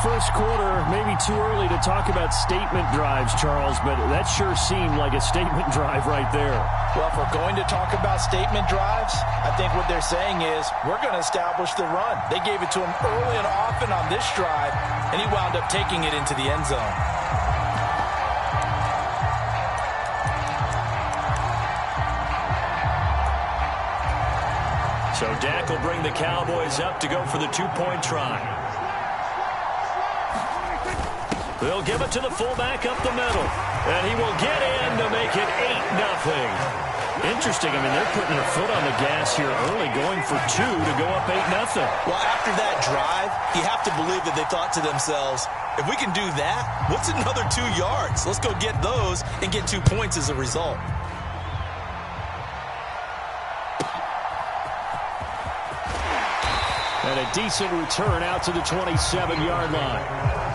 First quarter, maybe too early to talk about statement drives, Charles, but that sure seemed like a statement drive right there. Well, if we're going to talk about statement drives, I think what they're saying is we're going to establish the run. They gave it to him early and often on this drive, and he wound up taking it into the end zone. So Dak will bring the Cowboys up to go for the 2-point try. They'll give it to the fullback up the middle. And he will get in to make it 8-0. Interesting. I mean, they're putting their foot on the gas here early, going for 2 to go up 8-0. Well, after that drive, you have to believe that they thought to themselves, if we can do that, what's another 2 yards? Let's go get those and get 2 points as a result. And a decent return out to the 27-yard line.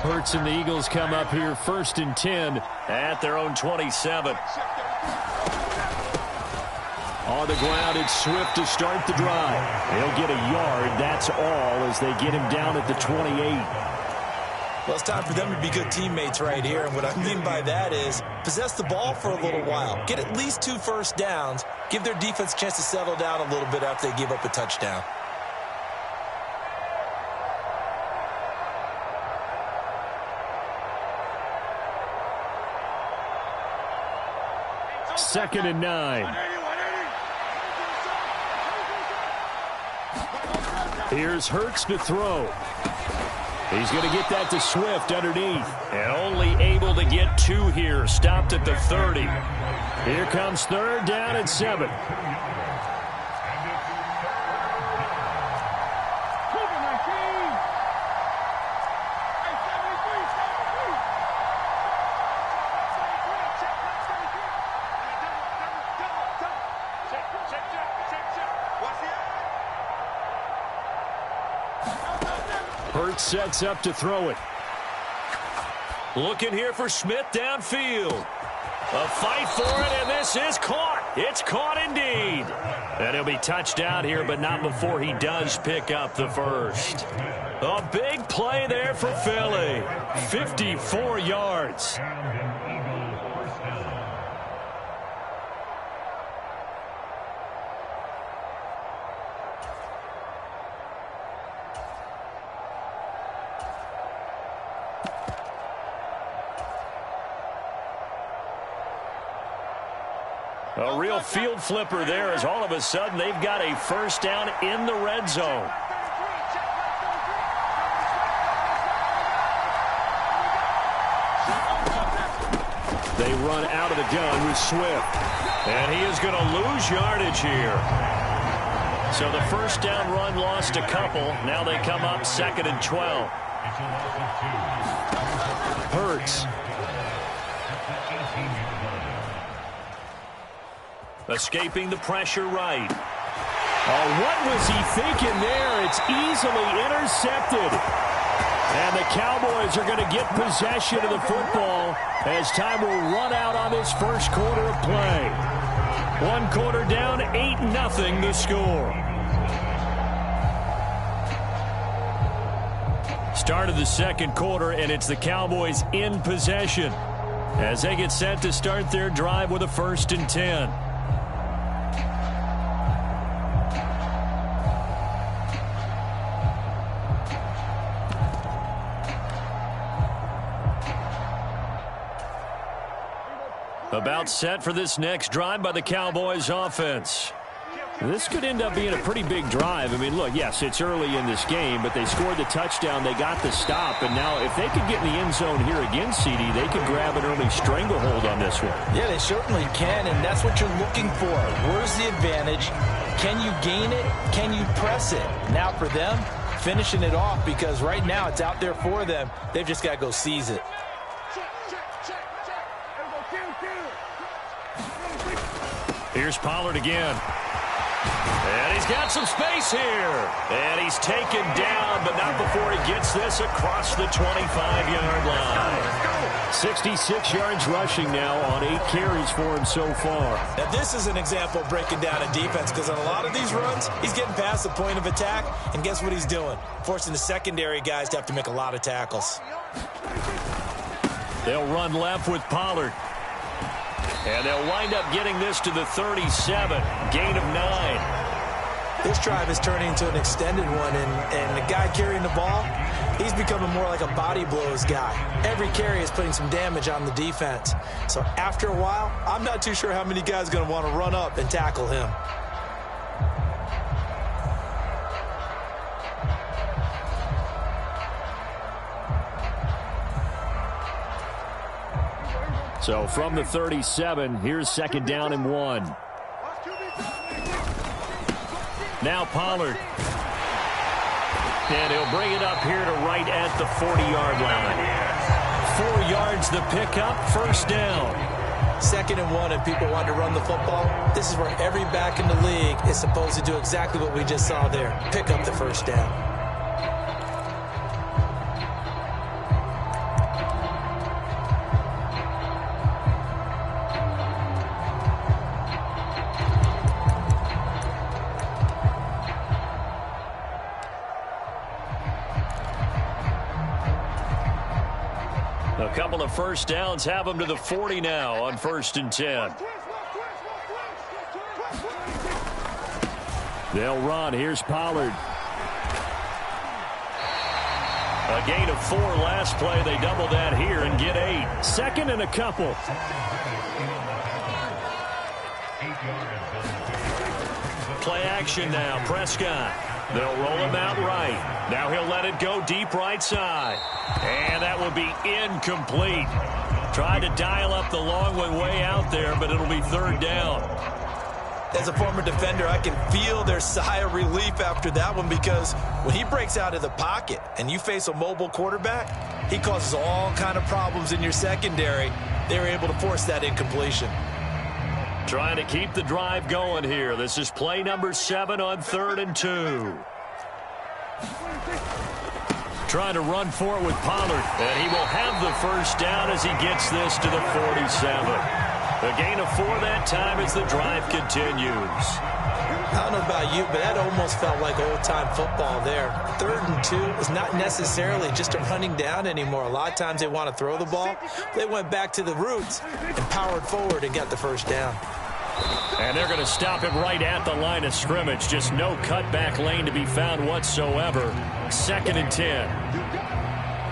Hurts and the Eagles come up here first and 10 at their own 27. On the ground, it's Swift to start the drive. He'll get a yard, that's all, as they get him down at the 28. Well, it's time for them to be good teammates right here, and what I mean by that is possess the ball for a little while. Get at least 2 first downs. Give their defense a chance to settle down a little bit after they give up a touchdown. Second and 9. Here's Hurts to throw. He's going to get that to Swift underneath. And only able to get 2 here. Stopped at the 30. Here comes third down and 7. Hurts sets up to throw it. Looking here for Smith downfield. A fight for it, and this is caught. It's caught indeed. And he'll be touched down here, but not before he does pick up the first. A big play there for Philly. 54 yards. A real field flipper there as all of a sudden they've got a first down in the red zone. They run out of the gun with Swift. And he is going to lose yardage here. So the first down run lost a couple. Now they come up 2nd and 12. Hurts. Escaping the pressure right. Oh, what was he thinking there? It's easily intercepted. And the Cowboys are going to get possession of the football as time will run out on this first quarter of play. 1 quarter down, 8-0 the score. Start of the second quarter, and it's the Cowboys in possession as they get set to start their drive with a 1st and 10. About set for this next drive by the Cowboys offense. This could end up being a pretty big drive. I mean, look, yes, it's early in this game, but they scored the touchdown. They got the stop. And now if they could get in the end zone here again, CD, they could grab an early stranglehold on this one. Yeah, they certainly can, and that's what you're looking for. Where's the advantage? Can you gain it? Can you press it? Now for them, finishing it off, because right now it's out there for them. They've just got to go seize it. Here's Pollard again. And he's got some space here. And he's taken down, but not before he gets this across the 25-yard line. 66 yards rushing now on 8 carries for him so far. Now, this is an example of breaking down a defense, because on a lot of these runs, he's getting past the point of attack, and guess what he's doing? Forcing the secondary guys to have to make a lot of tackles. They'll run left with Pollard. And they'll wind up getting this to the 37. Gain of 9. This drive is turning into an extended one, and the guy carrying the ball, he's becoming more like a body blows guy. Every carry is putting some damage on the defense. So after a while, I'm not too sure how many guys are going to want to run up and tackle him. So from the 37, here's 2nd down and 1. Now Pollard. And he'll bring it up here to right at the 40-yard line. 4 yards the pickup, 1st down. 2nd and 1, and people want to run the football. This is where every back in the league is supposed to do exactly what we just saw there. Pick up the 1st down. A couple of first downs have them to the 40 now on 1st and 10. They'll run. Here's Pollard. A gain of 4 last play. They double that here and get 8. 2nd and a couple. Play action now. Prescott. They'll roll him out right. Now he'll let it go deep right side. And that will be incomplete. Tried to dial up the long one way out there, but it'll be 3rd down. As a former defender, I can feel their sigh of relief after that one, because when he breaks out of the pocket and you face a mobile quarterback, he causes all kind of problems in your secondary. They were able to force that incompletion. Trying to keep the drive going here. This is play number 7 on 3rd and 2. Trying to run for it with Pollard. And he will have the 1st down as he gets this to the 47. A gain of 4 that time as the drive continues. I don't know about you, but that almost felt like old-time football there. 3rd and 2 is not necessarily just a running down anymore. A lot of times they want to throw the ball. They went back to the roots and powered forward and got the 1st down. And they're going to stop him right at the line of scrimmage. Just no cutback lane to be found whatsoever. 2nd and 10.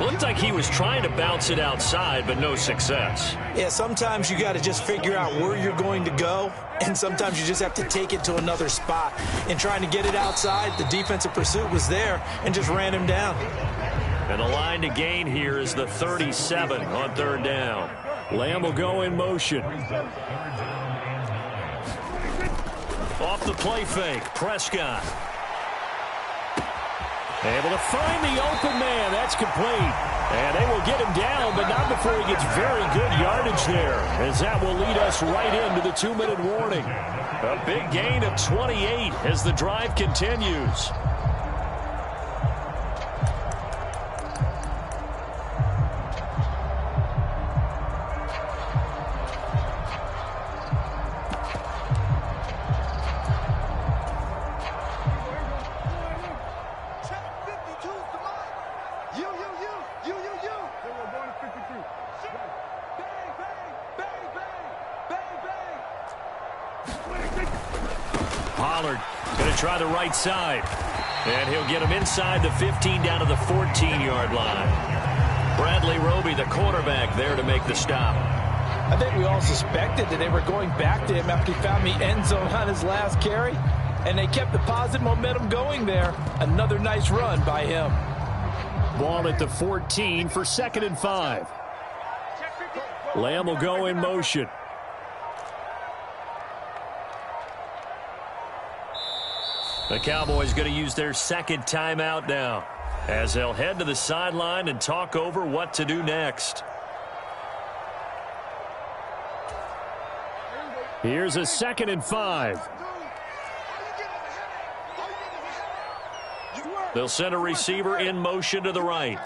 Looked like he was trying to bounce it outside, but no success. Yeah, sometimes you got to just figure out where you're going to go, and sometimes you just have to take it to another spot. In trying to get it outside, the defensive pursuit was there and just ran him down. And the line to gain here is the 37 on third down. Lamb will go in motion. Off the play fake, Prescott. Able to find the open man. That's complete. And they will get him down, but not before he gets very good yardage there, as that will lead us right into the 2-minute warning. A big gain of 28 as the drive continues. Pollard going to try the right side. And he'll get him inside the 15 down to the 14-yard line. Bradley Roby, the quarterback, there to make the stop. I think we all suspected that they were going back to him after he found the end zone on his last carry. And they kept the positive momentum going there. Another nice run by him. Ball at the 14 for 2nd and 5. Lamb will go in motion. The Cowboys going to use their second timeout now, as they'll head to the sideline and talk over what to do next. Here's a 2nd and 5. They'll send a receiver in motion to the right.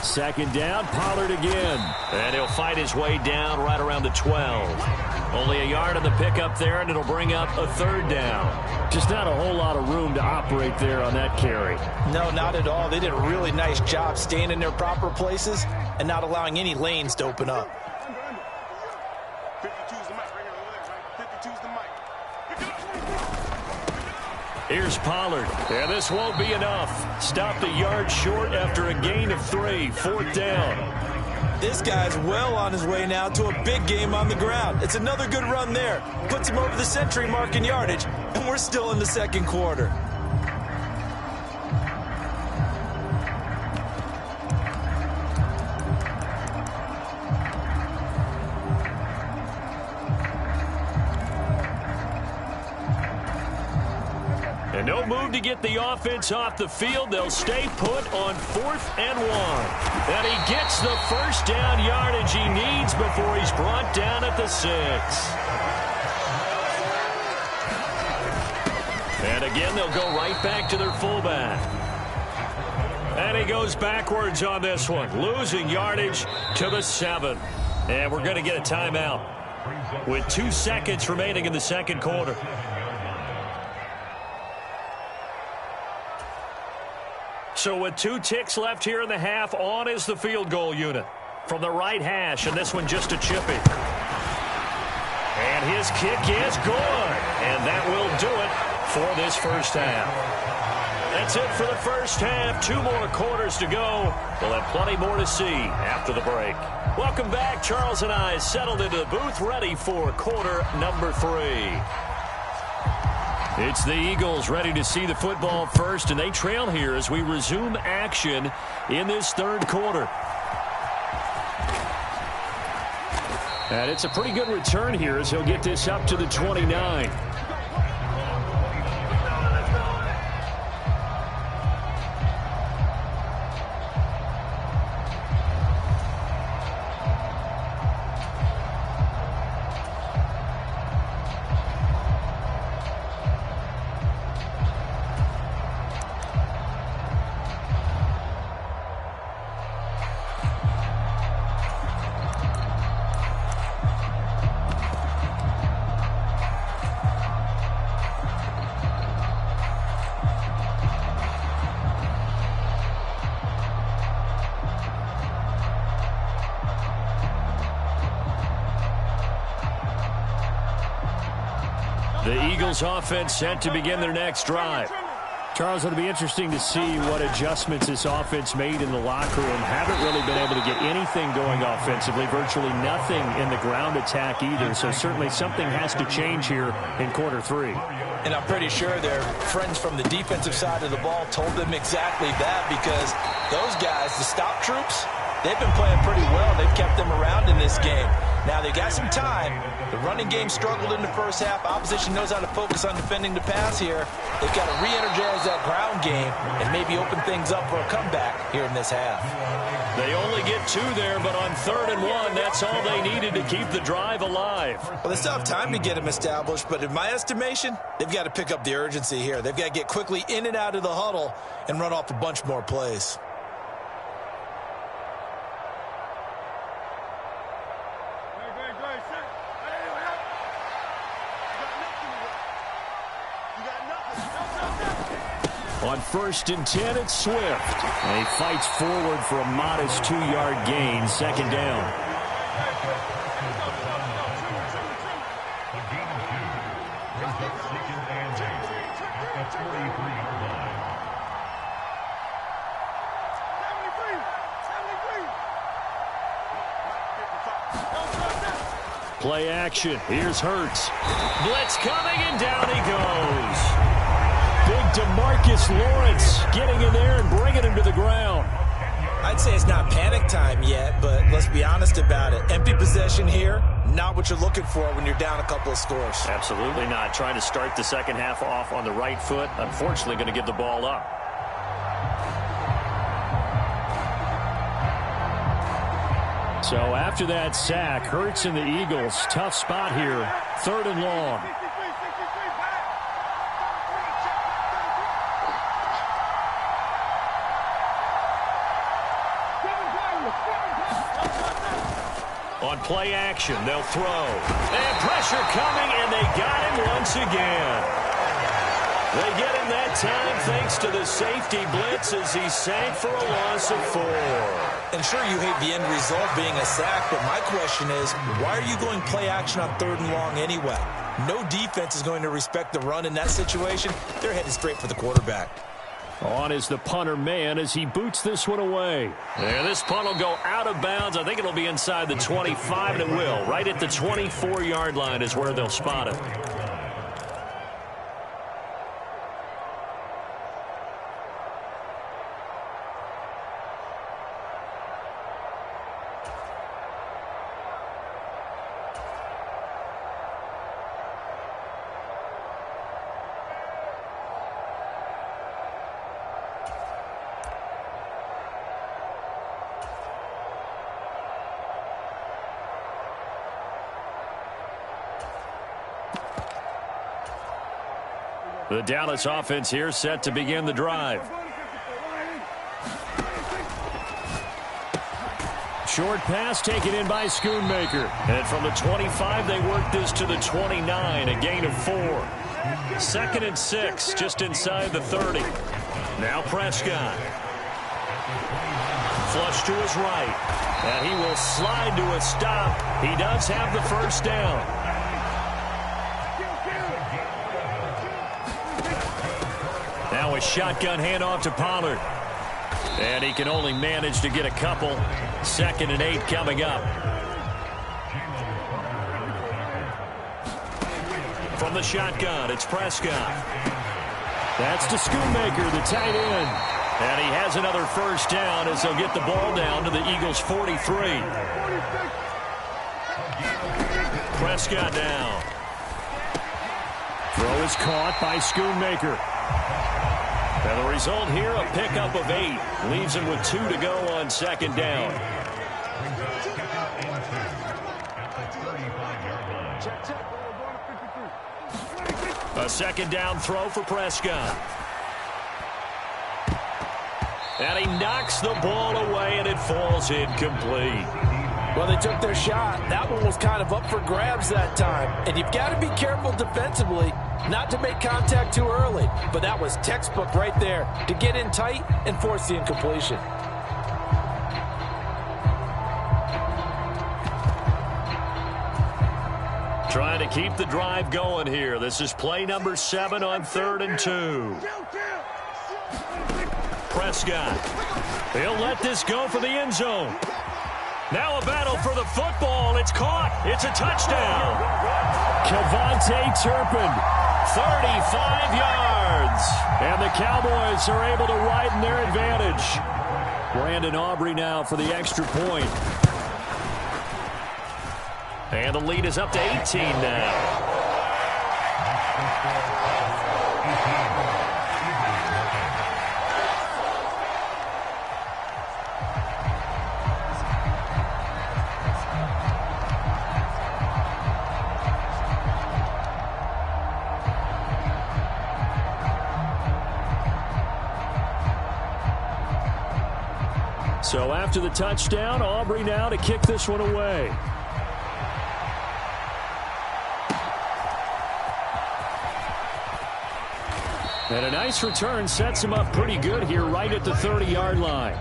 2nd down, Pollard again. And he'll fight his way down right around the 12. Only a yard on the pickup there, and it'll bring up a 3rd down. Just not a whole lot of room to operate there on that carry. No, not at all. They did a really nice job staying in their proper places and not allowing any lanes to open up. 52's the mic right here over there, right? 52's the mic. Here's Pollard. And this won't be enough. Stopped a yard short after a gain of 3. 4th down. This guy's well on his way now to a big game on the ground. It's another good run there. Puts him over the century mark in yardage, and we're still in the 2nd quarter. And no move to get the offense off the field. They'll stay put on 4th and 1. And he gets the 1st down yardage he needs before he's brought down at the 6. And again, they'll go right back to their fullback. And he goes backwards on this one, losing yardage to the 7. And we're going to get a timeout with 2 seconds remaining in the 2nd quarter. So with 2 ticks left here in the half, on is the field goal unit from the right hash, and this one just a chippy. And his kick is good, and that will do it for this first half. That's it for the first half. 2 more quarters to go. We'll have plenty more to see after the break. Welcome back. Charles and I settled into the booth, ready for quarter number 3. It's the Eagles ready to see the football first, and they trail here as we resume action in this 3rd quarter. And it's a pretty good return here as he'll get this up to the 29. The Eagles offense set to begin their next drive. Charles, it'll be interesting to see what adjustments this offense made in the locker room. Haven't really been able to get anything going offensively, virtually nothing in the ground attack either. So certainly something has to change here in quarter 3. And I'm pretty sure their friends from the defensive side of the ball told them exactly that, because those guys, the stop troops, they've been playing pretty well. They've kept them around in this game. Now, they got some time. The running game struggled in the first half. Opposition knows how to focus on defending the pass here. They've got to re-energize that ground game and maybe open things up for a comeback here in this half. They only get 2 there, but on 3rd and 1, that's all they needed to keep the drive alive. Well, they still have time to get them established, but in my estimation, they've got to pick up the urgency here. They've got to get quickly in and out of the huddle and run off a bunch more plays. On 1st and 10, it's Swift. And he fights forward for a modest 2-yard gain, 2nd down. Play action. Here's Hurts. Blitz coming, and down he goes. Big DeMarcus Lawrence getting in there and bringing him to the ground. I'd say it's not panic time yet, but let's be honest about it. Empty possession here, not what you're looking for when you're down a couple of scores. Absolutely not. Trying to start the second half off on the right foot. Unfortunately, going to give the ball up. So after that sack, Hurts and the Eagles, tough spot here, 3rd and long. On play action, they'll throw. And pressure coming, and they got him once again. They get him that time thanks to the safety blitz as he sank for a loss of 4. And sure, you hate the end result being a sack, but my question is, why are you going play action on 3rd and long anyway? No defense is going to respect the run in that situation. They're headed straight for the quarterback. On is the punter man as he boots this one away. And this punt will go out of bounds. I think it'll be inside the 25, and it will. Right at the 24-yard line is where they'll spot it. The Dallas offense here set to begin the drive. Short pass taken in by Schoonmaker. And from the 25, they work this to the 29, a gain of 4. 2nd and 6, just inside the 30. Now Prescott. Flush to his right. And he will slide to a stop. He does have the first down. Now a shotgun handoff to Pollard. And he can only manage to get a couple. 2nd and 8 coming up. From the shotgun, it's Prescott. That's to Schoonmaker, the tight end. And he has another first down as they'll get the ball down to the Eagles' 43. Prescott down. Throw is caught by Schoonmaker. And the result here, a pickup of 8. Leaves him with 2 to go on 2nd down. A 2nd down throw for Prescott. And he knocks the ball away, and it falls incomplete. Well, they took their shot. That one was kind of up for grabs that time. And you've got to be careful defensively not to make contact too early. But that was textbook right there to get in tight and force the incompletion. Trying to keep the drive going here. This is play number 7 on 3rd and 2. Prescott. He'll let this go for the end zone. Now a battle for the football. It's caught. It's a touchdown. Kevontae Turpin, 35 yards. And the Cowboys are able to widen their advantage. Brandon Aubrey now for the extra point. And the lead is up to 18 now. So after the touchdown, Aubrey now to kick this one away. And a nice return sets him up pretty good here right at the 30-yard line.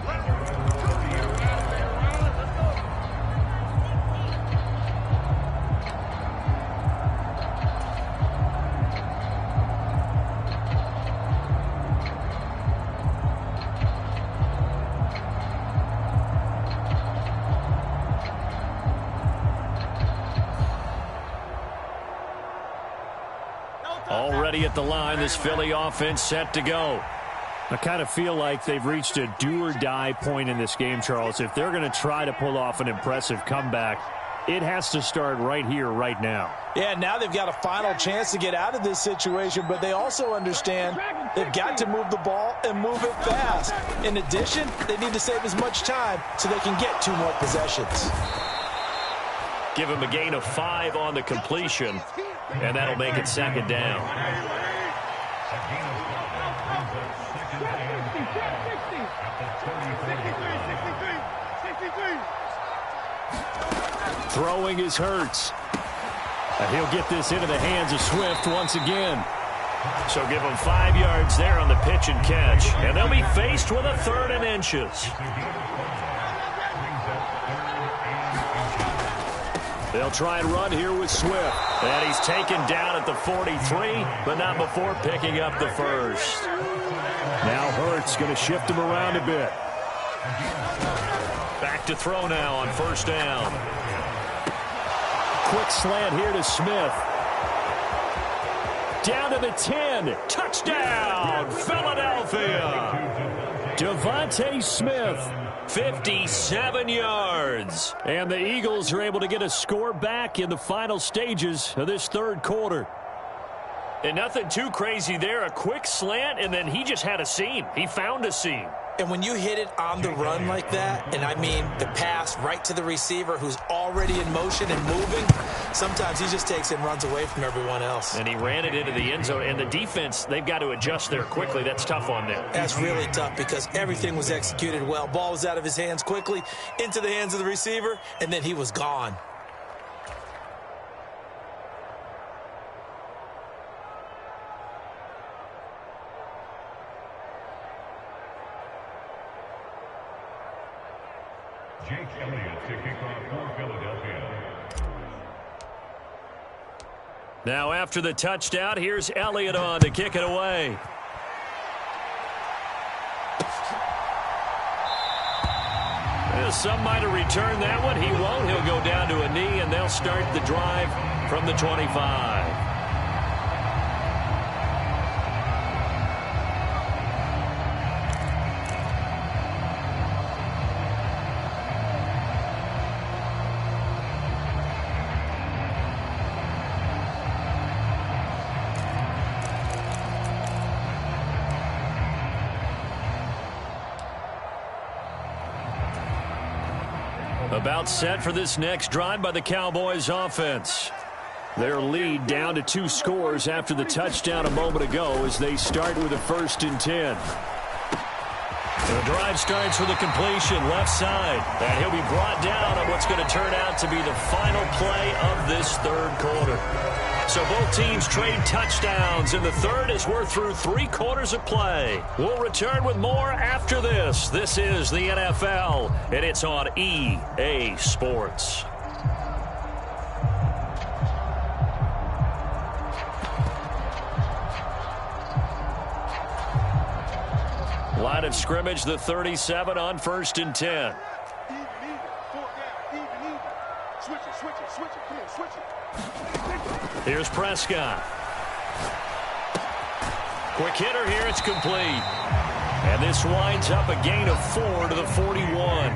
Already at the line, this Philly offense set to go. I kind of feel like they've reached a do-or-die point in this game, Charles. If they're going to try to pull off an impressive comeback, it has to start right here, right now. Yeah, now they've got a final chance to get out of this situation, but they also understand they've got to move the ball and move it fast. In addition, they need to save as much time so they can get 2 more possessions. Give him a gain of 5 on the completion, and that'll make it second down. Throwing is Hurts. And he'll get this into the hands of Swift once again. So give him 5 yards there on the pitch and catch. And they'll be faced with a 3rd and inches. They'll try and run here with Swift. And he's taken down at the 43, but not before picking up the first. Now Hurts going to shift him around a bit. Back to throw now on 1st down. Quick slant here to Smith. Down to the 10. Touchdown, Philadelphia. Devontae Smith, 57 yards. And the Eagles are able to get a score back in the final stages of this 3rd quarter. And nothing too crazy there. A quick slant, and then he just had a seam. He found a seam. And when you hit it on the run like that, and I mean the pass right to the receiver who's already in motion and moving, sometimes he just takes it and runs away from everyone else. And he ran it into the end zone. And the defense, they've got to adjust there quickly. That's tough on them. That's really tough because everything was executed well. Ball was out of his hands quickly, into the hands of the receiver, and then he was gone. Now after the touchdown, here's Elliott on to kick it away. Well, some might have returned that one. He won't. He'll go down to a knee, and they'll start the drive from the 25. About set for this next drive by the Cowboys offense. Their lead down to 2 scores after the touchdown a moment ago as they start with a 1st and 10. The drive starts with a completion left side. And he'll be brought down on what's going to turn out to be the final play of this 3rd quarter. So both teams trade touchdowns in the 3rd as we're through 3 quarters of play. We'll return with more after this. This is the NFL, and it's on EA Sports. line of scrimmage, the 37 on 1st and 10. Here's Prescott. Quick hitter here. It's complete. And this winds up a gain of 4 to the 41.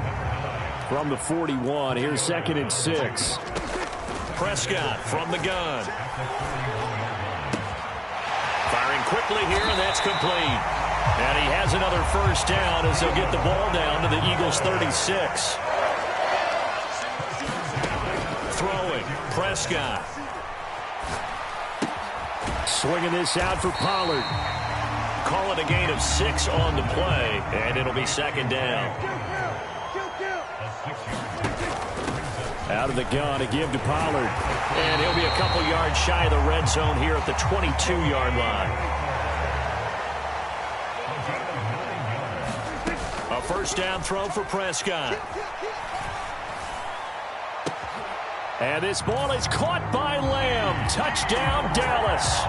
From the 41, here's 2nd and 6. Prescott from the gun. Firing quickly here, and that's complete. And he has another first down as they'll get the ball down to the Eagles' 36. Throwing, Prescott. Swinging this out for Pollard. Call it a gain of 6 on the play, and it'll be 2nd down. Out of the gun to give to Pollard. And he'll be a couple yards shy of the red zone here at the 22-yard line. A first down throw for Prescott. And this ball is caught by Lamb. Touchdown, Dallas.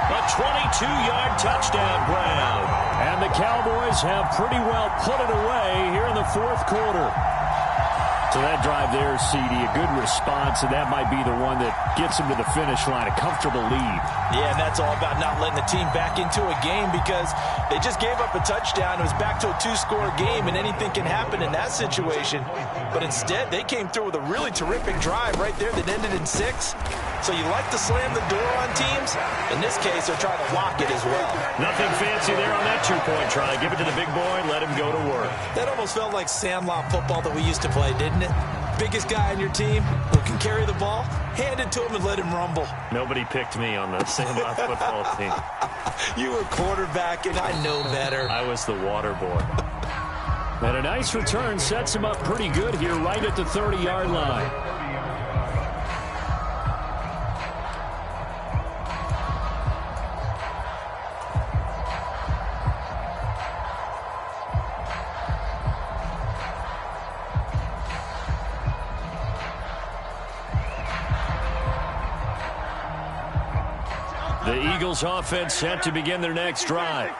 A 22-yard touchdown, Brown. And the Cowboys have pretty well put it away here in the 4th quarter. So that drive there, CD, a good response, and that might be the one that gets them to the finish line, a comfortable lead. Yeah, and that's all about not letting the team back into a game because they just gave up a touchdown. It was back to a 2-score game, and anything can happen in that situation. But instead, they came through with a really terrific drive right there that ended in 6. So you like to slam the door on teams. In this case, they're trying to lock it as well. Nothing fancy there on that 2-point try. Give it to the big boy, let him go to work. That almost felt like Sandlot football that we used to play, didn't it? Biggest guy on your team who can carry the ball, hand it to him and let him rumble. Nobody picked me on the Sandlot football team. You were quarterback, and I know better. I was the water boy. And a nice return sets him up pretty good here right at the 30-yard line. The Eagles offense set to begin their next drive.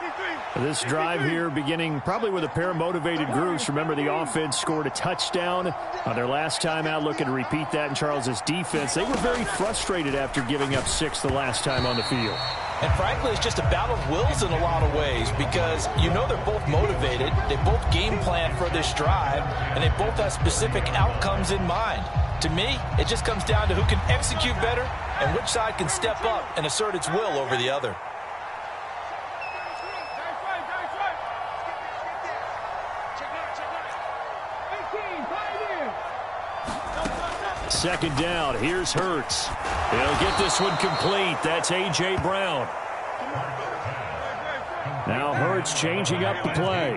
This drive here beginning probably with a pair of motivated groups. Remember, the offense scored a touchdown on their last time out, looking to repeat that in Charles's defense. They were very frustrated after giving up 6 the last time on the field. And frankly, it's just a battle of wills in a lot of ways because you know they're both motivated. They both game plan for this drive, and they both have specific outcomes in mind. To me, it just comes down to who can execute better and which side can step up and assert its will over the other. Second down. Here's Hurts. He'll get this one complete. That's A.J. Brown. Now Hurts changing up the play.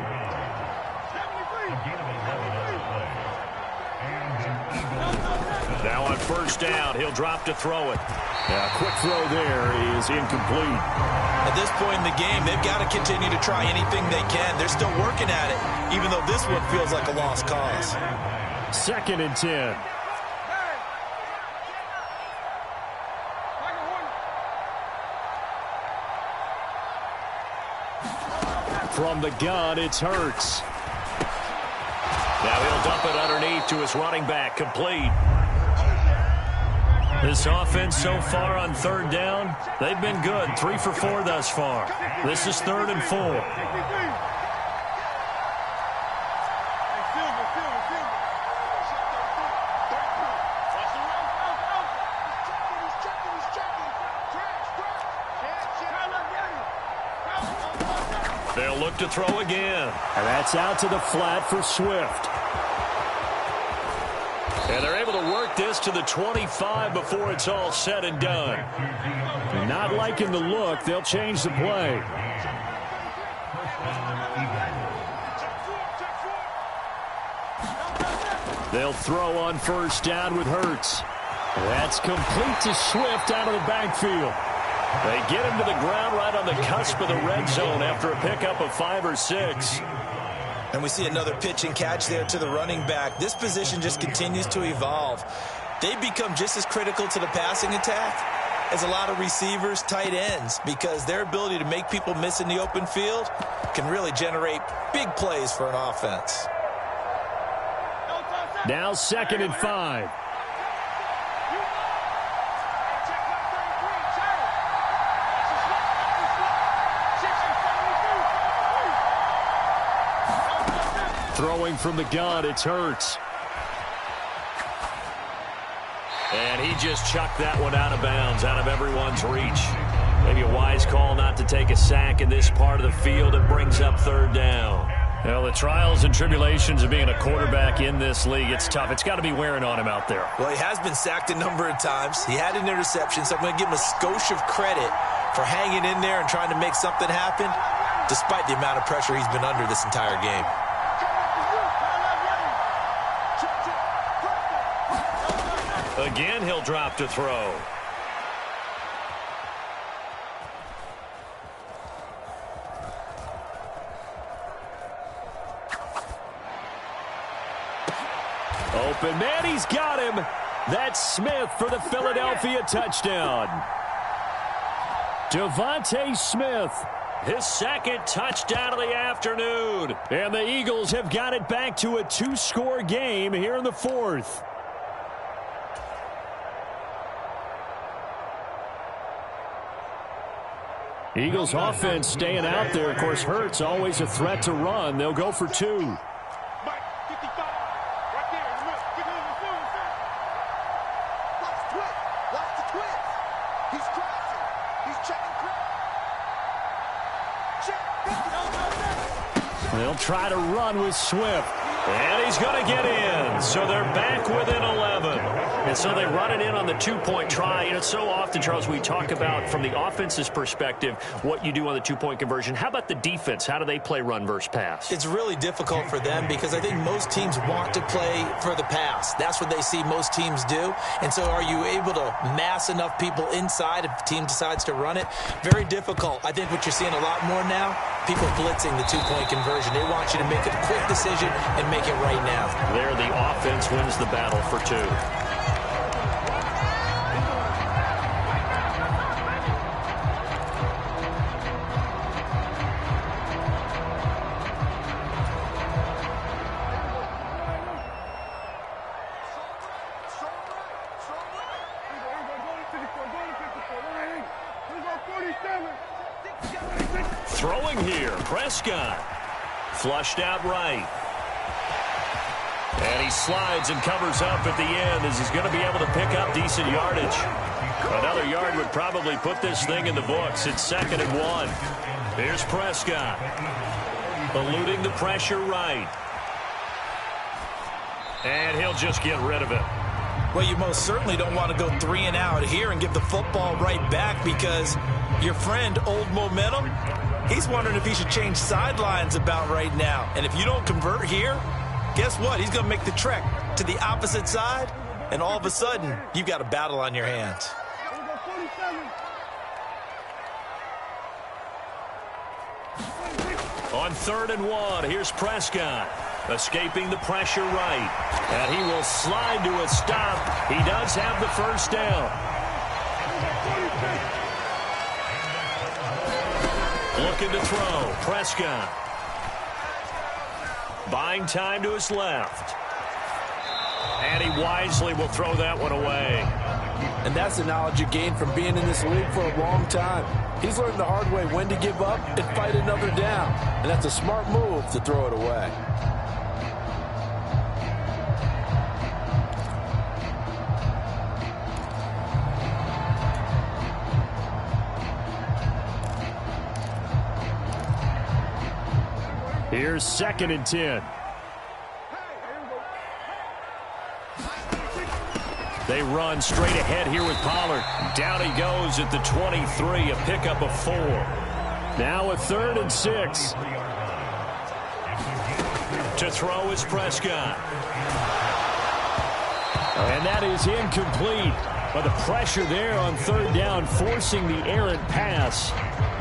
Now on first down, he'll drop to throw it. A quick throw there is incomplete. At this point in the game, they've got to continue to try anything they can. They're still working at it, even though this one feels like a lost cause. 2nd and 10. From the gun, it's Hurts. Now he'll dump it underneath to his running back, complete. This offense so far on 3rd down, they've been good. 3 for 4 thus far. This is 3rd and 4. They'll look to throw again. And that's out to the flat for Swift. And they're able to work this to the 25 before it's all said and done. Not liking the look, they'll change the play. They'll throw on first down with Hurts. That's complete to Swift out of the backfield. They get him to the ground right on the cusp of the red zone after a pickup of 5 or 6. And we see another pitch and catch there to the running back. This position just continues to evolve. They become just as critical to the passing attack is a lot of receivers, tight ends, because their ability to make people miss in the open field can really generate big plays for an offense. Now 2nd and 5. Throwing from the gun, it's Hurts. And he just chucked that one out of bounds, out of everyone's reach. Maybe a wise call not to take a sack in this part of the field. It brings up 3rd down. Well, the trials and tribulations of being a quarterback in this league, it's tough. It's got to be wearing on him out there. Well, he has been sacked a number of times. He had an interception, so I'm going to give him a skosh of credit for hanging in there and trying to make something happen, despite the amount of pressure he's been under this entire game. Again, he'll drop to throw. Open man, he's got him. That's Smith for the Philadelphia touchdown. Devontae Smith, his 2nd touchdown of the afternoon. And the Eagles have got it back to a 2-score game here in the 4th. Eagles offense staying out there. Of course, Hurts always a threat to run. They'll go for 2. They'll try to run with Swift. And he's going to get in. So they're back within 11. And so they run it in on the 2-point try. You know, so often, Charles, we talk about from the offense's perspective what you do on the 2-point conversion. How about the defense? How do they play run versus pass? It's really difficult for them because I think most teams want to play for the pass. That's what they see most teams do. And so are you able to mass enough people inside if the team decides to run it? Very difficult. I think what you're seeing a lot more now, people blitzing the 2-point conversion. They want you to make a quick decision and make it right now. There, the offense wins the battle for 2. Throwing here, Prescott. Flushed out right. And he slides and covers up at the end as he's going to be able to pick up decent yardage. Another yard would probably put this thing in the books. It's 2nd and 1. Here's Prescott. Eluding the pressure right. And he'll just get rid of it. Well, you most certainly don't want to go 3 and out here and give the football right back because your friend, Old Momentum, he's wondering if he should change sidelines about right now. And if you don't convert here, guess what? He's going to make the trek to the opposite side, and all of a sudden, you've got a battle on your hands. On 3rd and 1, here's Prescott. Escaping the pressure right. And he will slide to a stop. He does have the 1st down. Looking to throw. Prescott. Buying time to his left. And he wisely will throw that one away. And that's the knowledge you gain from being in this league for a long time. He's learned the hard way when to give up and fight another down. And that's a smart move to throw it away. Here's 2nd and 10. They run straight ahead here with Pollard. Down he goes at the 23, a pickup of 4. Now a 3rd and 6. To throw is Prescott. And that is incomplete. But the pressure there on 3rd down, forcing the errant pass.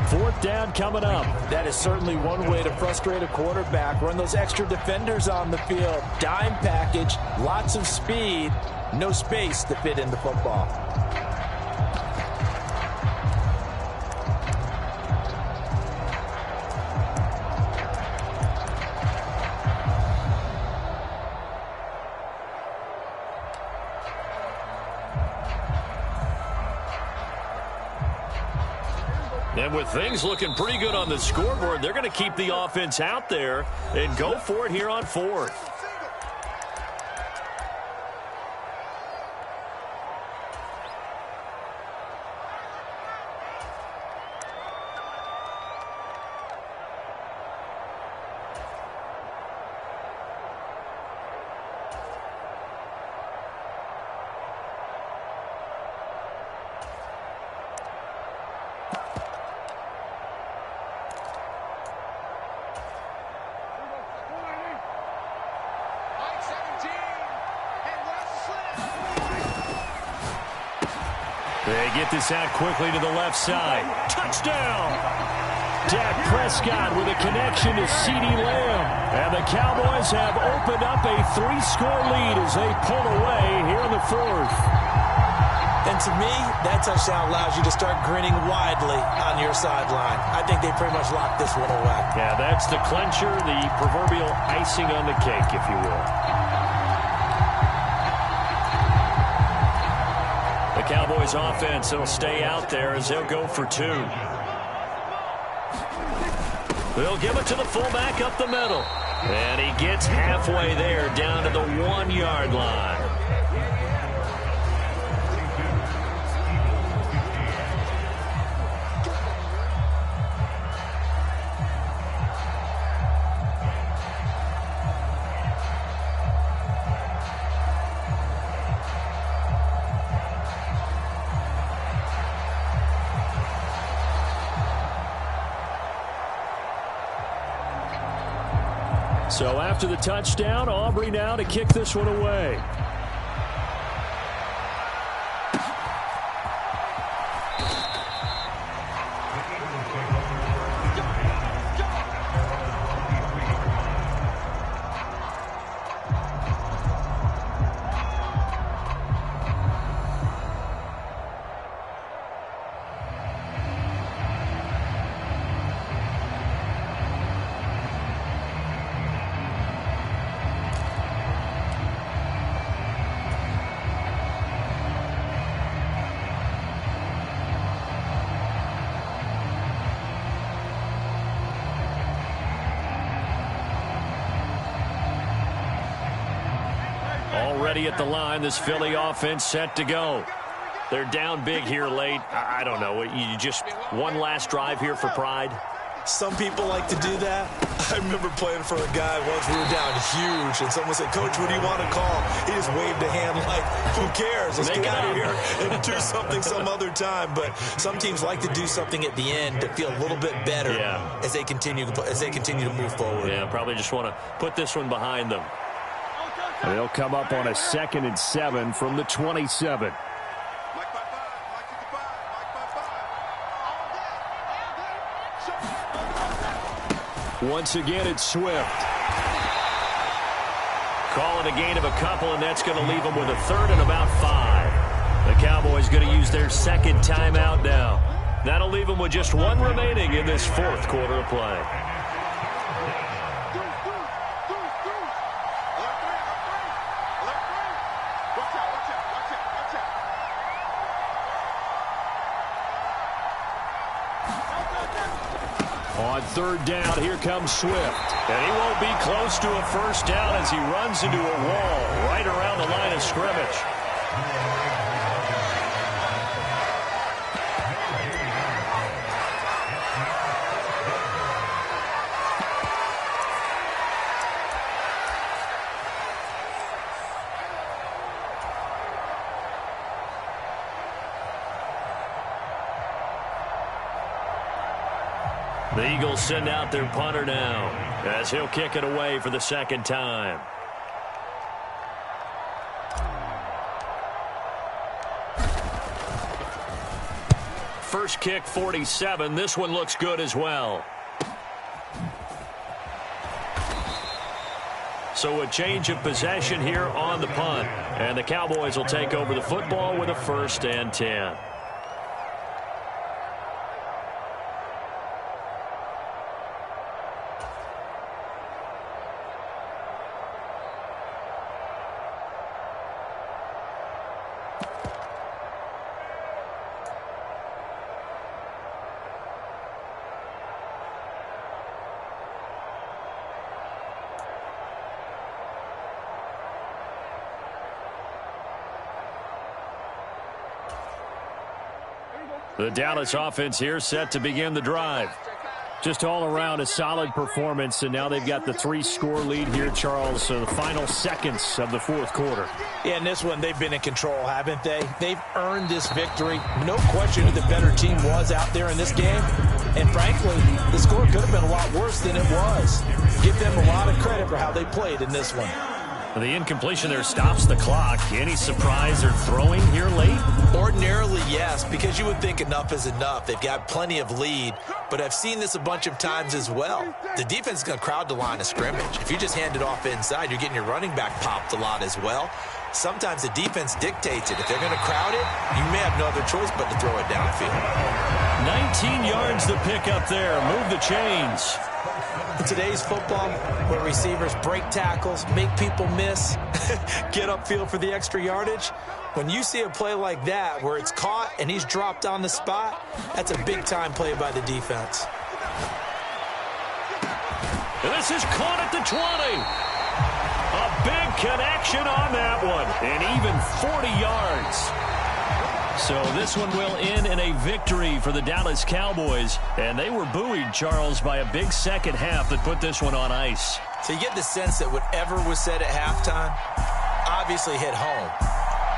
4th down coming up. That is certainly one way to frustrate a quarterback. Run those extra defenders on the field. Dime package, lots of speed, no space to fit in the football. And with things looking pretty good on the scoreboard, they're going to keep the offense out there and go for it here on 4th. They get this out quickly to the left side. Touchdown! Dak Prescott with a connection to CeeDee Lamb. And the Cowboys have opened up a 3-score lead as they pull away here in the 4th. And to me, that touchdown allows you to start grinning widely on your sideline. I think they pretty much locked this one away. Yeah, that's the clincher, the proverbial icing on the cake, if you will. The Cowboys offense will stay out there as they'll go for 2. They'll give it to the fullback up the middle. And he gets halfway there down to the 1-yard line. So after the touchdown, Aubrey now to kick this one away. Already at the line, this Philly offense set to go. They're down big here late. I don't know. You just one last drive here for pride? Some people like to do that. I remember playing for a guy once. We were down huge, and someone said, "Coach, what do you want to call?" He just waved a hand like, who cares? Let's get out of here and do something some other time. But some teams like to do something at the end to feel a little bit better as they continue to move forward. Yeah, probably just want to put this one behind them. They'll come up on a 2nd and 7 from the 27. Once again, it's Swift. Calling a gain of a couple, and that's going to leave them with a 3rd and about 5. The Cowboys going to use their 2nd timeout now. That'll leave them with just 1 remaining in this 4th quarter of play. On 3rd down, here comes Swift. And he won't be close to a 1st down as he runs into a wall right around the line of scrimmage. The Eagles send out their punter now as he'll kick it away for the 2nd time. First kick, 47. This one looks good as well. So a change of possession here on the punt. And the Cowboys will take over the football with a 1st and 10. The Dallas offense here set to begin the drive. Just all around a solid performance, and now they've got the 3-score lead here, Charles, so the final seconds of the fourth quarter. Yeah, in this one, they've been in control, haven't they? They've earned this victory. No question who the better team was out there in this game. And frankly, the score could have been a lot worse than it was. Give them a lot of credit for how they played in this one. The incompletion there stops the clock. Any surprise or throwing here late? Ordinarily, yes, because you would think enough is enough. They've got plenty of lead, but I've seen this a bunch of times as well. The defense is going to crowd the line of scrimmage. If you just hand it off inside, you're getting your running back popped a lot as well. Sometimes the defense dictates it. If they're going to crowd it, you may have no other choice but to throw it downfield. 19 yards to pick up there. Move the chains. In today's football, where receivers break tackles, make people miss, get upfield for the extra yardage, when you see a play like that where it's caught and he's dropped on the spot, that's a big-time play by the defense. And this is caught at the 20. A big connection on that one, and even 40 yards. So this one will end in a victory for the Dallas Cowboys. And they were buoyed, Charles, by a big second half that put this one on ice. So you get the sense that whatever was said at halftime obviously hit home.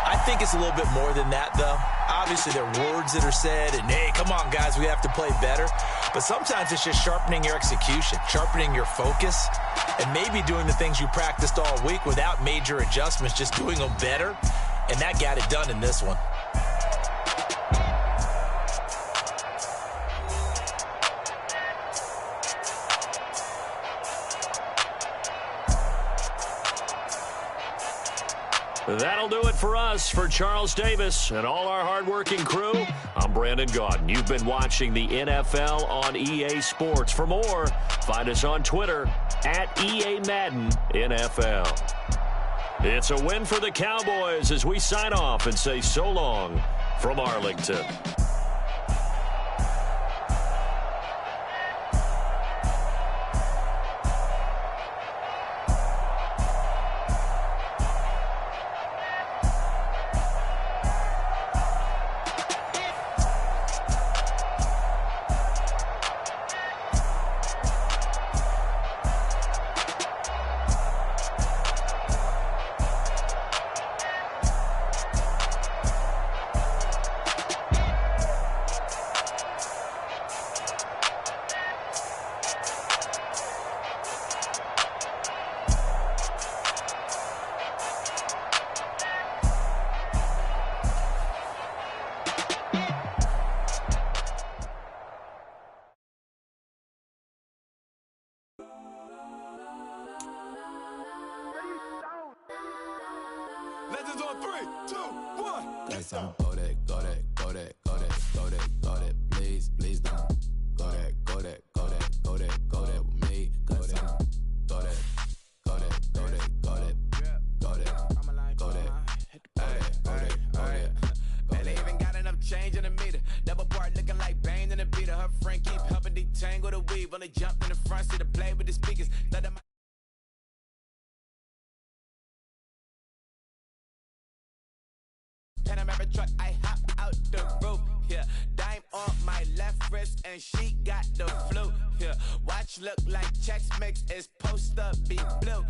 I think it's a little bit more than that, though. Obviously, there are words that are said, and, hey, come on, guys, we have to play better. But sometimes it's just sharpening your execution, sharpening your focus, and maybe doing the things you practiced all week without major adjustments, just doing them better. And that got it done in this one. That'll do it for us. For Charles Davis and all our hardworking crew, I'm Brandon Gaudin. You've been watching the NFL on EA Sports. For more, find us on Twitter @EAMaddenNFL. It's a win for the Cowboys as we sign off and say so long from Arlington. Legends on 3, 2, 1. Let's go that, go that, go that, go that, go that, go that. Please, please don't. Go that, go that, go that, go that, go that with me. Go that, go that, go that, go that, go that, go that, go that, go that. Man, they even got enough change in the meter. Double part looking like Bane in the beater. Her friend keep helping detangle the weave. Only jumped in the front seat to play with the speakers. Panamera truck, I hop out the roof, yeah. Dime on my left wrist and she got the flu, yeah. Watch look like Chex Mix, is post up be blue,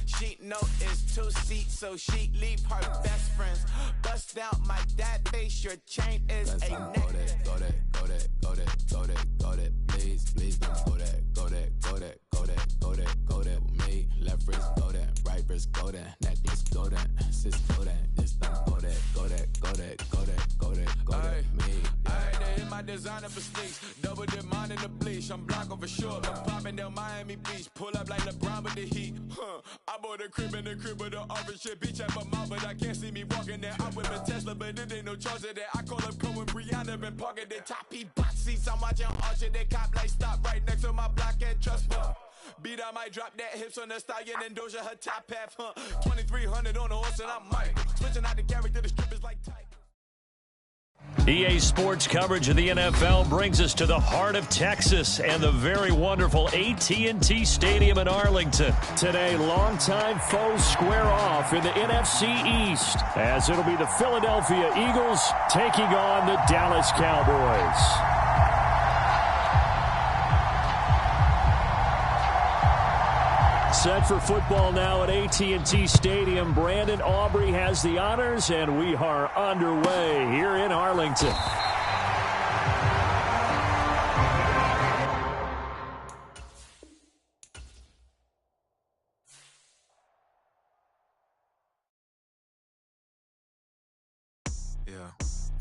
She know it's 2 seats, so she leave her best friends. Bust down my dad face, your chain is a neck. Go that, go that, go that, go that, go that. Please, please don't go that, go that, go that, go that, go that, go that with me. Left wrist, go that, right wrist, go that, necklace, go that, sis, go that, this don't go that, go that, go that, go that, go that, go that, me. I had to hit my designer for sneaks, double dip mine in the bleach. I'm blocking for sure, I'm popping down Miami Beach, pull up like LeBron with the heat. I bought a crib in the crib with the orange shit, beach at my mouth, but I can't see me walking there. I'm with a Tesla, but it ain't no charge of that. I call up Cohen, Brianna, been parking the top E box seats. I'm watching Archer, they cop like stop right next to my block at Trust Fund. Beat, I might drop that hips on the stallion and Doja her top half, 2300 on the horse and I'm Mike. Switching out the character, the strip is like tight. EA Sports coverage of the NFL brings us to the heart of Texas and the very wonderful AT&T Stadium in Arlington. Today, longtime foes square off in the NFC East as it'll be the Philadelphia Eagles taking on the Dallas Cowboys. Set for football now at AT&T Stadium. Brandon Aubrey has the honors, and we are underway here in Arlington.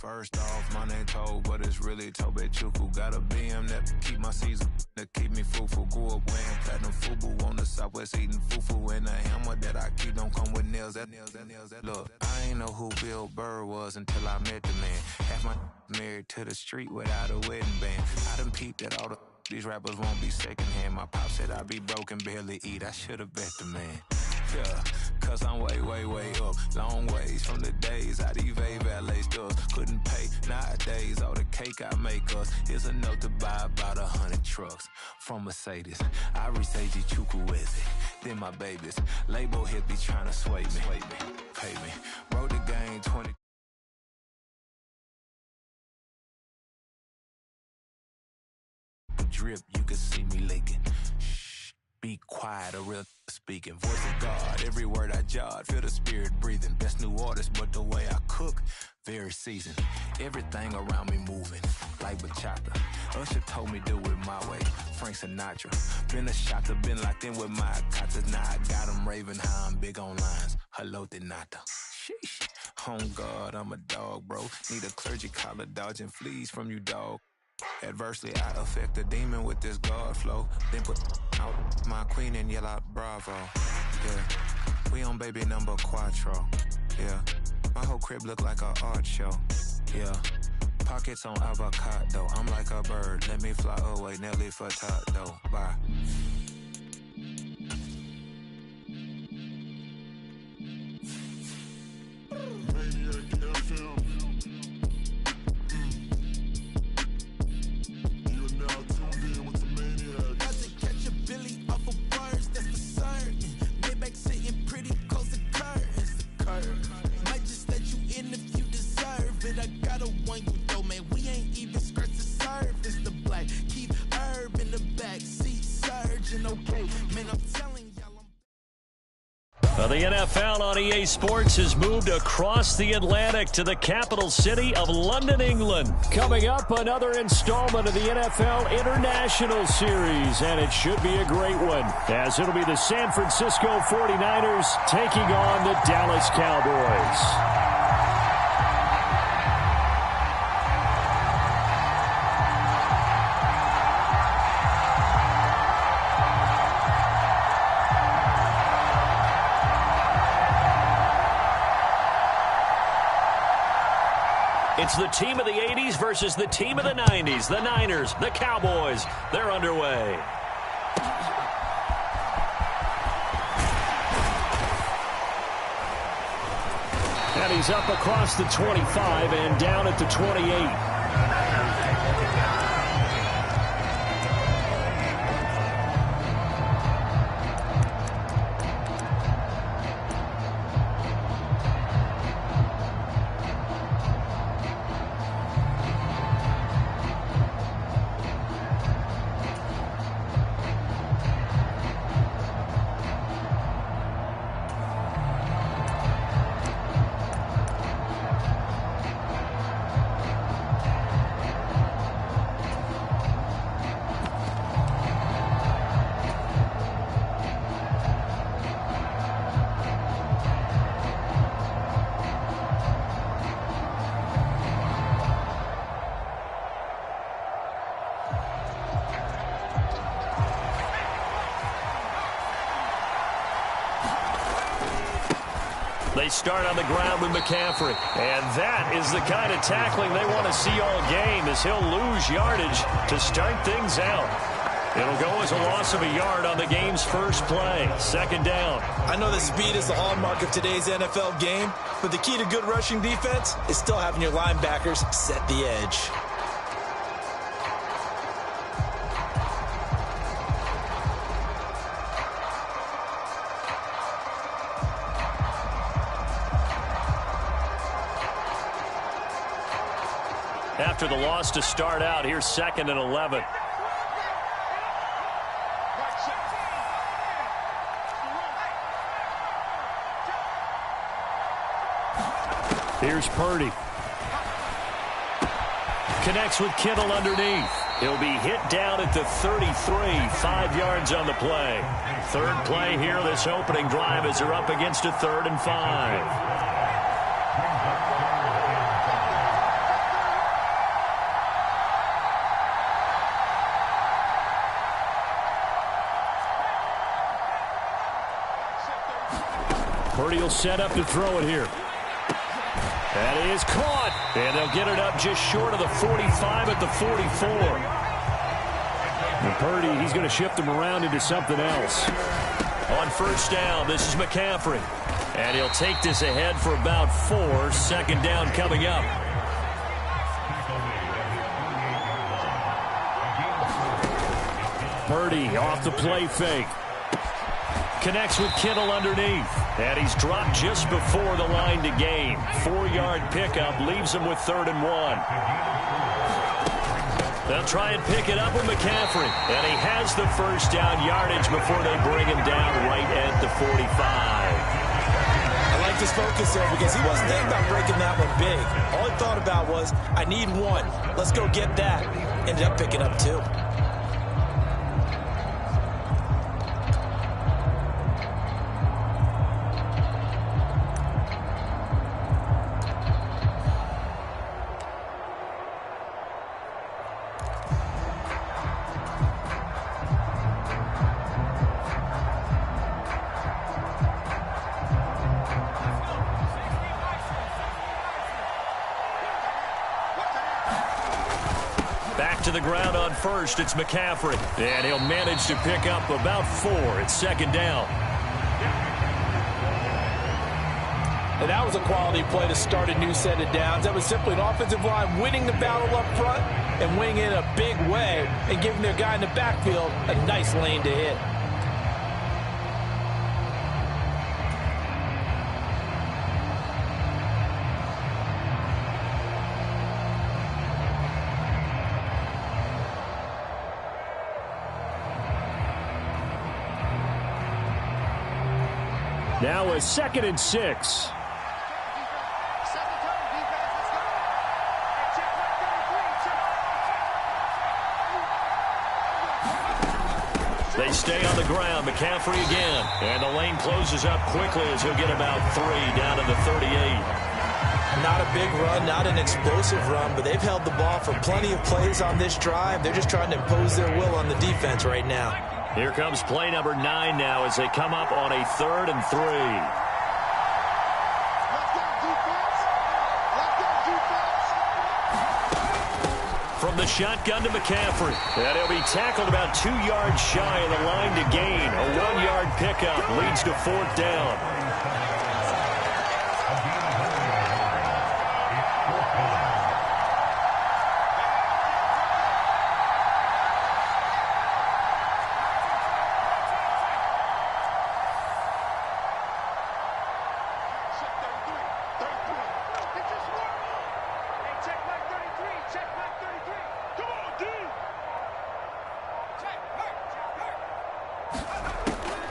First off, my name Toe, but it's really Tobe Chuku. Got a BM that keep my season, that keep me fruitful. Grew up wearing platinum FUBU on the Southwest eating fufu. And the hammer that I keep don't come with nails. That look, I ain't know who Bill Burr was until I met the man. Half my married to the street without a wedding band. I done peeped at all these rappers won't be secondhand. My pop said I'd be broken, barely eat. I should've bet the man. Yeah, cause I'm way, way, way up. Long ways from the days I these valet stores couldn't pay. Nowadays, all the cake I make us is enough to buy about 100 trucks from Mercedes. I resage Chukwueze, then my babies. Label hit be trying to sway me, pay me. Wrote the game 20. Drip, you can see me leaking. Shh, be quiet, a real speaking. Voice of God, every word I jot, feel the spirit breathing. Best new artist, but the way I cook, very seasoned. Everything around me moving, like bachata. Usher told me do it my way, Frank Sinatra. Been a shotter, been locked in with my katas. Now I got them raving how I'm big on lines. Hello, Denata. Sheesh, home God, I'm a dog, bro. Need a clergy collar, dodging fleas from you, dog. Adversely, I affect a demon with this God flow. Then put out my queen and yell out bravo. Yeah, we on baby number quattro. Yeah, my whole crib look like a art show. Yeah, pockets on avocado. I'm like a bird, let me fly away. Nelly Furtado, bye. The NFL on EA Sports has moved across the Atlantic to the capital city of London, England. Coming up, another installment of the NFL International Series, and it should be a great one, as it'll be the San Francisco 49ers taking on the Dallas Cowboys. It's the team of the 80s versus the team of the 90s. The Niners, the Cowboys, they're underway. And he's up across the 25 and down at the 28. They start on the ground with McCaffrey. And that is the kind of tackling they want to see all game, as he'll lose yardage to start things out. It'll go as a loss of a yard on the game's first play. Second down. I know that speed is the hallmark of today's NFL game, but the key to good rushing defense is still having your linebackers set the edge. After the loss to start out, here's 2nd and 11. Here's Purdy. Connects with Kittle underneath. He'll be hit down at the 33, 5 yards on the play. Third play here, this opening drive, as they're up against a 3rd and 5. Purdy will set up to throw it here. That is caught. And they'll get it up just short of the 45 at the 44. And Purdy, he's going to shift them around into something else. On first down, this is McCaffrey. And he'll take this ahead for about 4. Second down coming up. Purdy off the play fake. Connects with Kittle underneath. And he's dropped just before the line to gain. 4-yard pickup leaves him with 3rd and 1. They'll try and pick it up with McCaffrey. And he has the first down yardage before they bring him down right at the 45. I like this focus there because he wasn't thinking about breaking that one big. All he thought about was, I need 1. Let's go get that. Ended up picking up 2. To the ground on first, it's McCaffrey. And he'll manage to pick up about 4. It's second down. And that was a quality play to start a new set of downs. That was simply an offensive line winning the battle up front and winning it in a big way and giving their guy in the backfield a nice lane to hit. Now a 2nd and 6. They stay on the ground. McCaffrey again. And the lane closes up quickly as he'll get about 3 down to the 38. Not a big run, not an explosive run, but they've held the ball for plenty of plays on this drive. They're just trying to impose their will on the defense right now. Here comes play number 9 now as they come up on a 3rd and 3. From the shotgun to McCaffrey. And he'll be tackled about 2 yards shy of the line to gain. A 1-yard pickup leads to 4th down.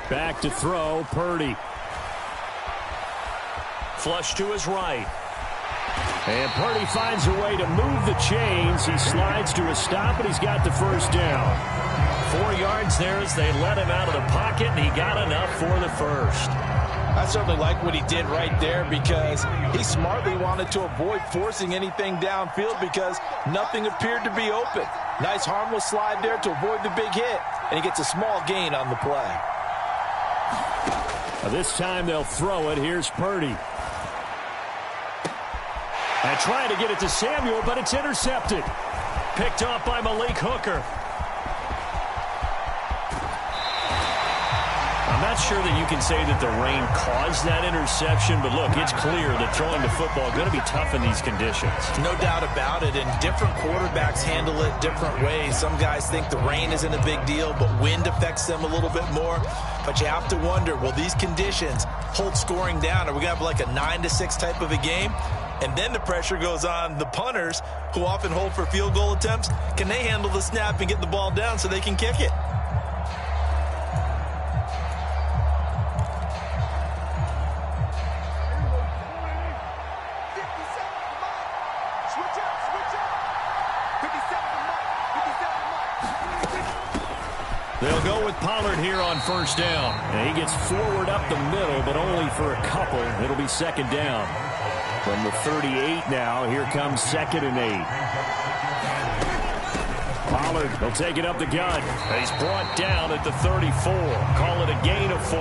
Back to throw, Purdy. Flush to his right. And Purdy finds a way to move the chains. He slides to a stop, and he's got the first down. 4 yards there as they let him out of the pocket, and he got enough for the first. I certainly like what he did right there because he smartly wanted to avoid forcing anything downfield because nothing appeared to be open. Nice harmless slide there to avoid the big hit, and he gets a small gain on the play. This time they'll throw it. Here's Purdy. And trying to get it to Samuel, but it's intercepted. Picked off by Malik Hooker. I'm not sure that you can say that the rain caused that interception, but look, it's clear that throwing the football is going to be tough in these conditions. No doubt about it, and different quarterbacks handle it different ways. Some guys think the rain isn't a big deal, but wind affects them a little bit more. But you have to wonder, will these conditions hold scoring down? Are we going to have like a 9-6 type of a game? And then the pressure goes on the punters, who often hold for field goal attempts. Can they handle the snap and get the ball down so they can kick it? They'll go with Pollard here on first down. And he gets forward up the middle, but only for a couple. It'll be second down. From the 38 now, here comes 2nd and 8. Pollard will take it up the gun. He's brought down at the 34. Call it a gain of 4.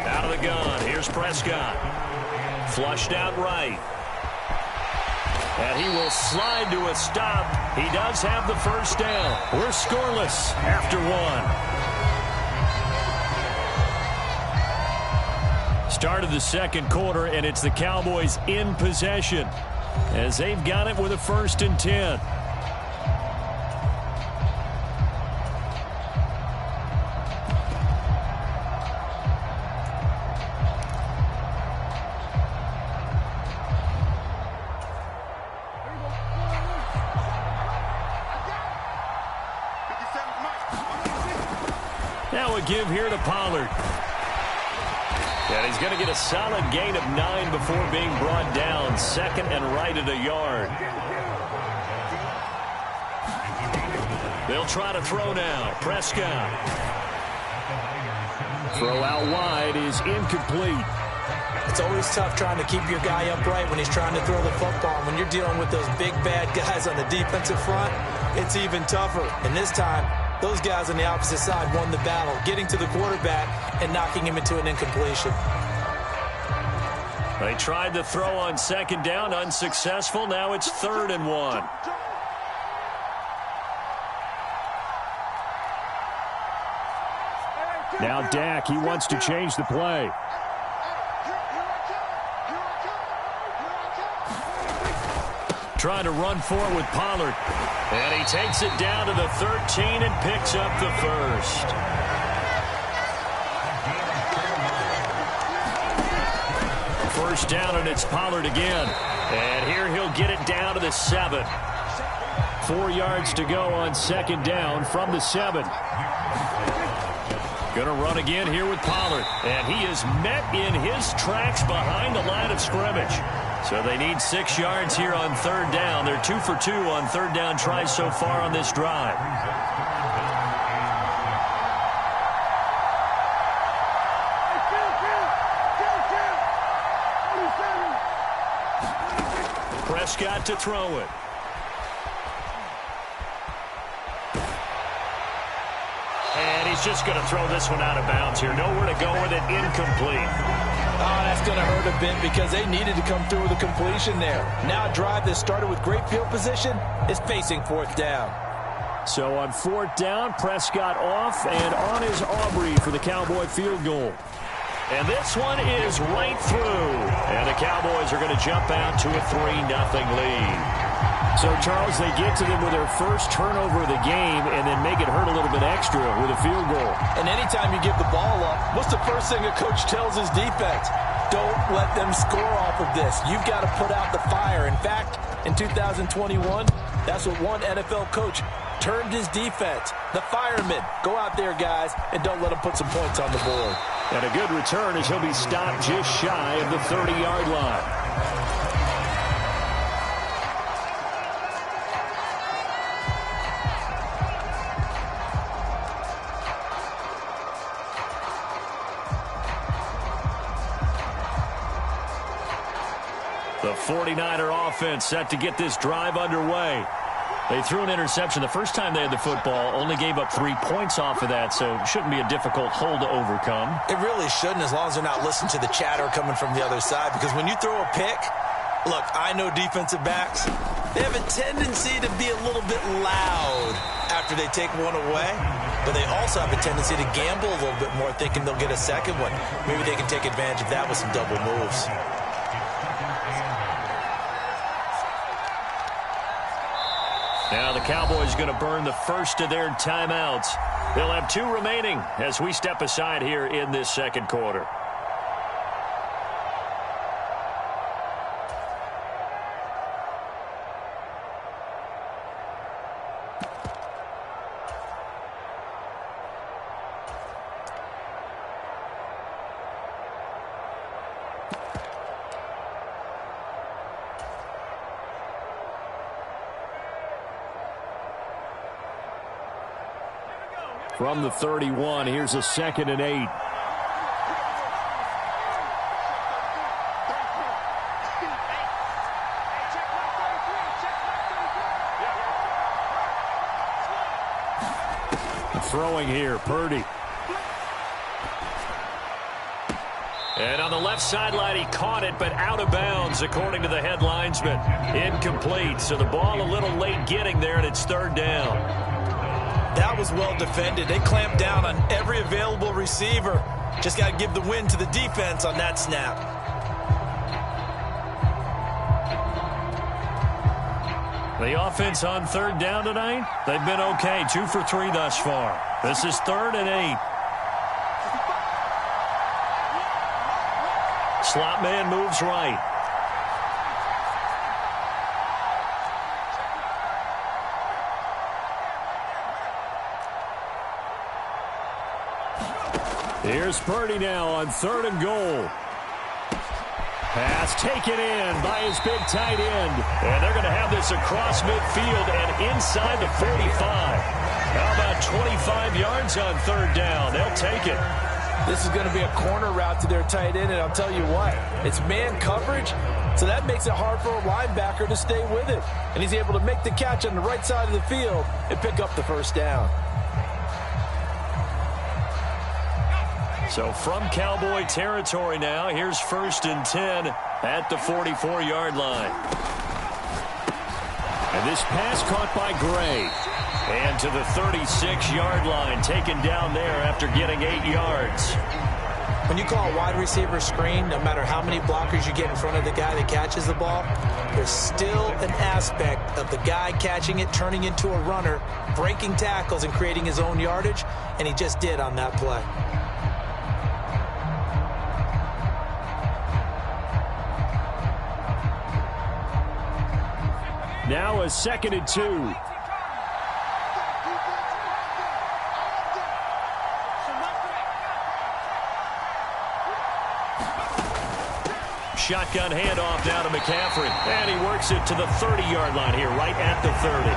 Out of the gun, here's Prescott. Flushed out right. And he will slide to a stop. He does have the first down. We're scoreless after 1. Start of the second quarter, and it's the Cowboys in possession as they've got it with a 1st and 10. Now a give here to Pollard. And he's going to get a solid gain of 9 before being brought down. 2nd and right at a yard. They'll try to throw now. Prescott. Throw out wide is incomplete. It's always tough trying to keep your guy upright when he's trying to throw the football. When you're dealing with those big, bad guys on the defensive front, it's even tougher. And this time, those guys on the opposite side won the battle, getting to the quarterback and knocking him into an incompletion. They tried to throw on 2nd down, unsuccessful. Now it's 3rd and 1. Now Dak, he wants to change the play. Trying to run for it with Pollard. And he takes it down to the 13 and picks up the first. First down, and it's Pollard again. And here he'll get it down to the 7. 4 yards to go on 2nd down from the 7. Going to run again here with Pollard. And he is met in his tracks behind the line of scrimmage. So they need 6 yards here on 3rd down. They're 2 for 2 on 3rd down tries so far on this drive. Prescott to throw it. And he's just going to throw this one out of bounds here. Nowhere to go with it. Incomplete. Oh, that's going to hurt a bit because they needed to come through with a completion there. Now a drive that started with great field position is facing 4th down. So on 4th down, Prescott off and on is Aubrey for the Cowboy field goal. And this one is right through. And the Cowboys are going to jump out to a 3-0 lead. So, Charles, they get to them with their first turnover of the game and then make it hurt a little bit extra with a field goal. And anytime you give the ball up, what's the first thing a coach tells his defense? Don't let them score off of this. You've got to put out the fire. In fact, in 2021, that's what one NFL coach termed his defense. The firemen. Go out there, guys, and don't let them put some points on the board. And a good return as he'll be stopped just shy of the 30-yard line. The 49er offense set to get this drive underway. They threw an interception the first time they had the football, only gave up 3 points off of that, so it shouldn't be a difficult hole to overcome. It really shouldn't, as long as they're not listening to the chatter coming from the other side, because when you throw a pick, look, I know defensive backs, they have a tendency to be a little bit loud after after they take one away, but they also have a tendency to gamble a little bit more, thinking they'll get a second one. Maybe they can take advantage of that with some double moves. Now the Cowboys are going to burn the first of their timeouts. They'll have 2 remaining as we step aside here in this second quarter. From the 31, here's a 2nd and 8. Throwing here, Purdy. And on the left sideline, he caught it, but out of bounds, according to the head linesman. Incomplete, so the ball a little late getting there, and it's 3rd down. That was well defended. They clamped down on every available receiver. Just got to give the win to the defense on that snap. The offense on 3rd down tonight, they've been okay. 2 for 3 thus far. This is 3rd and 8. Slot man moves right. Here's Purdy now on 3rd and goal. Pass taken in by his big tight end. And they're going to have this across midfield and inside the 45. How about 25 yards on 3rd down? They'll take it. This is going to be a corner route to their tight end, and I'll tell you what, it's man coverage, so that makes it hard for a linebacker to stay with it. And he's able to make the catch on the right side of the field and pick up the 1st down. So from Cowboy territory now, here's 1st and 10 at the 44-yard line. And this pass caught by Gray. And to the 36-yard line, taken down there after getting 8 yards. When you call a wide receiver screen, no matter how many blockers you get in front of the guy that catches the ball, there's still an aspect of the guy catching it, turning into a runner, breaking tackles and creating his own yardage, and he just did on that play. Now a 2nd and 2. Shotgun handoff down to McCaffrey. And he works it to the 30-yard line here, right at the 30.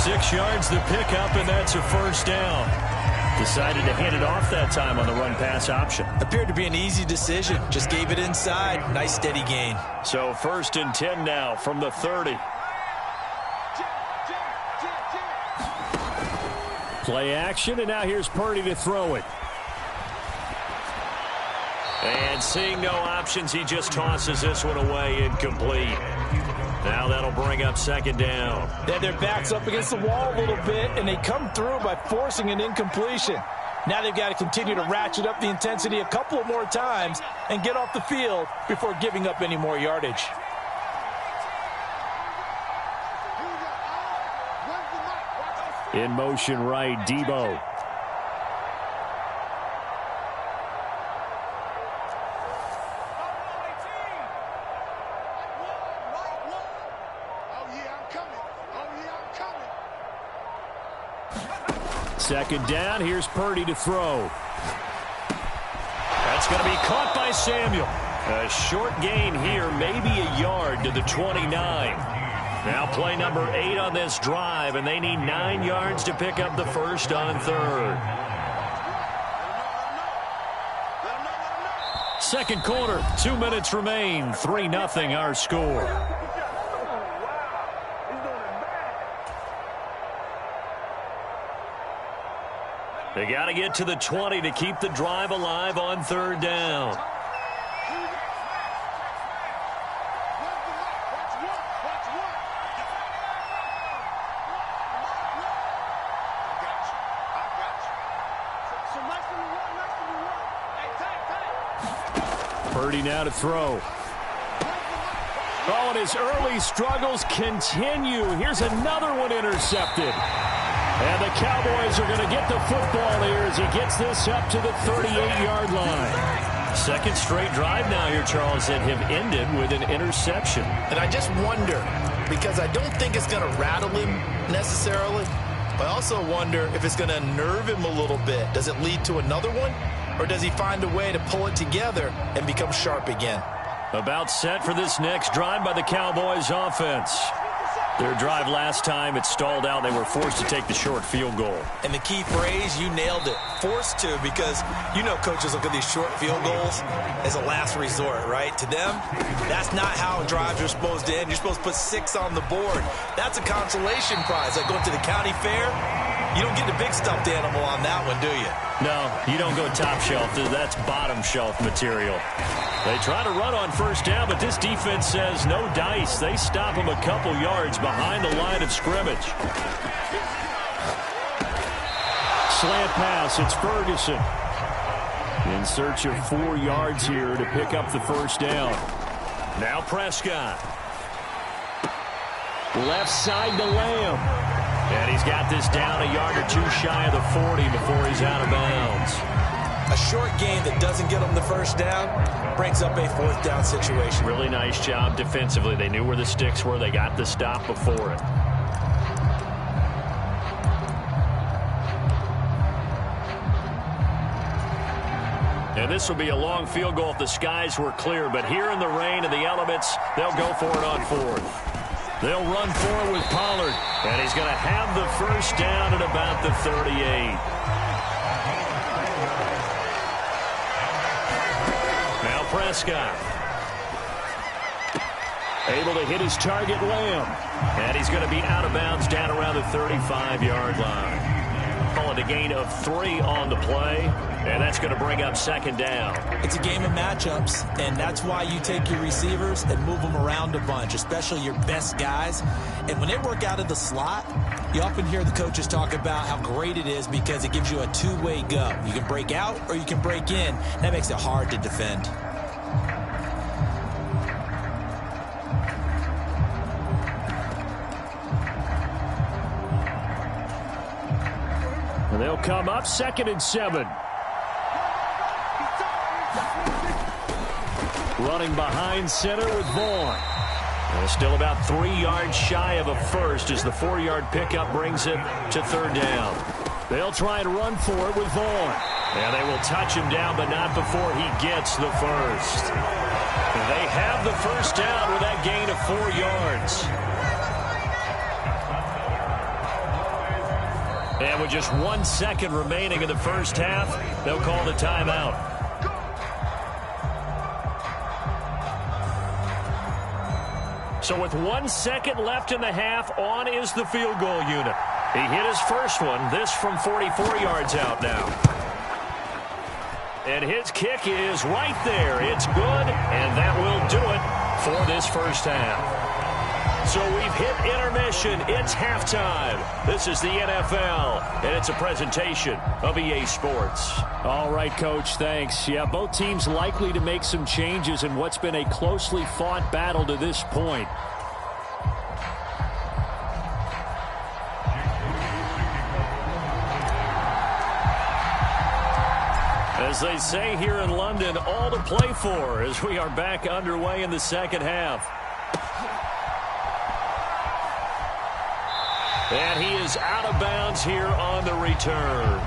6 yards to pick up, and that's a 1st down. Decided to hand it off that time on the run-pass option. Appeared to be an easy decision. Just gave it inside. Nice steady gain. So 1st and 10 now from the 30. Play action, and now here's Purdy to throw it. And seeing no options, he just tosses this one away, incomplete. Now that'll bring up 2nd down. They had their backs up against the wall a little bit, and they come through by forcing an incompletion. Now they've got to continue to ratchet up the intensity a couple of more times and get off the field before giving up any more yardage. In motion right, Debo. Second down, here's Purdy to throw. That's going to be caught by Samuel. A short gain here, maybe a yard to the 29. Now play number 8 on this drive, and they need 9 yards to pick up the first on 3rd. Second quarter, 2 minutes remain, 3-0 our score. They got to get to the 20 to keep the drive alive on 3rd down. 30 now to throw. Oh, and his early struggles continue. Here's another one intercepted. And the Cowboys are going to get the football here as he gets this up to the 38-yard line. Second straight drive now here, Charles, that have ended with an interception. And I just wonder, because I don't think it's going to rattle him necessarily, but I also wonder if it's going to unnerve him a little bit. Does it lead to another one? Or does he find a way to pull it together and become sharp again? About set for this next drive by the Cowboys offense. Their drive last time, it stalled out. They were forced to take the short field goal. And the key phrase, you nailed it, forced to, because you know coaches look at these short field goals as a last resort, right? To them, that's not how drives are supposed to end. You're supposed to put 6 on the board. That's a consolation prize. Like going to the county fair, you don't get the big stuffed animal on that one, do you? No, you don't go top shelf. That's bottom shelf material. They try to run on first down, but this defense says no dice. They stop them a couple yards behind the line of scrimmage. Slant pass, it's Ferguson. In search of 4 yards here to pick up the first down. Now Prescott. Left side to Lamb. And he's got this down a yard or two shy of the 40 before he's out of bounds. A short game that doesn't get them the first down brings up a 4th down situation. Really nice job defensively. They knew where the sticks were. They got the stop before it. And this will be a long field goal if the skies were clear. But here in the rain and the elements, they'll go for it on 4th. They'll run for it with Pollard. And he's going to have the first down at about the 38. Now Prescott. Able to hit his target, Lamb. And he's going to be out of bounds down around the 35-yard line. Call it a gain of 3 on the play. And that's going to bring up second down. It's a game of matchups, and that's why you take your receivers and move them around a bunch, especially your best guys. And when they work out of the slot, you often hear the coaches talk about how great it is because it gives you a two-way go. You can break out or you can break in. That makes it hard to defend. And they'll come up 2nd and 7. Running behind center with Vaughn. And still about 3 yards shy of a first as the 4-yard pickup brings it to 3rd down. They'll try and run for it with Vaughn. And they will touch him down, but not before he gets the first. They have the first down with that gain of 4 yards. And with just 1 second remaining in the first half, they'll call the timeout. So with 1 second left in the half, on is the field goal unit. He hit his first one, this from 44 yards out now. And his kick is right there. It's good, and that will do it for this first half. So we've hit intermission. It's halftime. This is the NFL, and it's a presentation of EA Sports. All right, Coach, thanks. Yeah, both teams likely to make some changes in what's been a closely fought battle to this point. As they say here in London, all to play for as we are back underway in the second half. And he is out of bounds here on the return.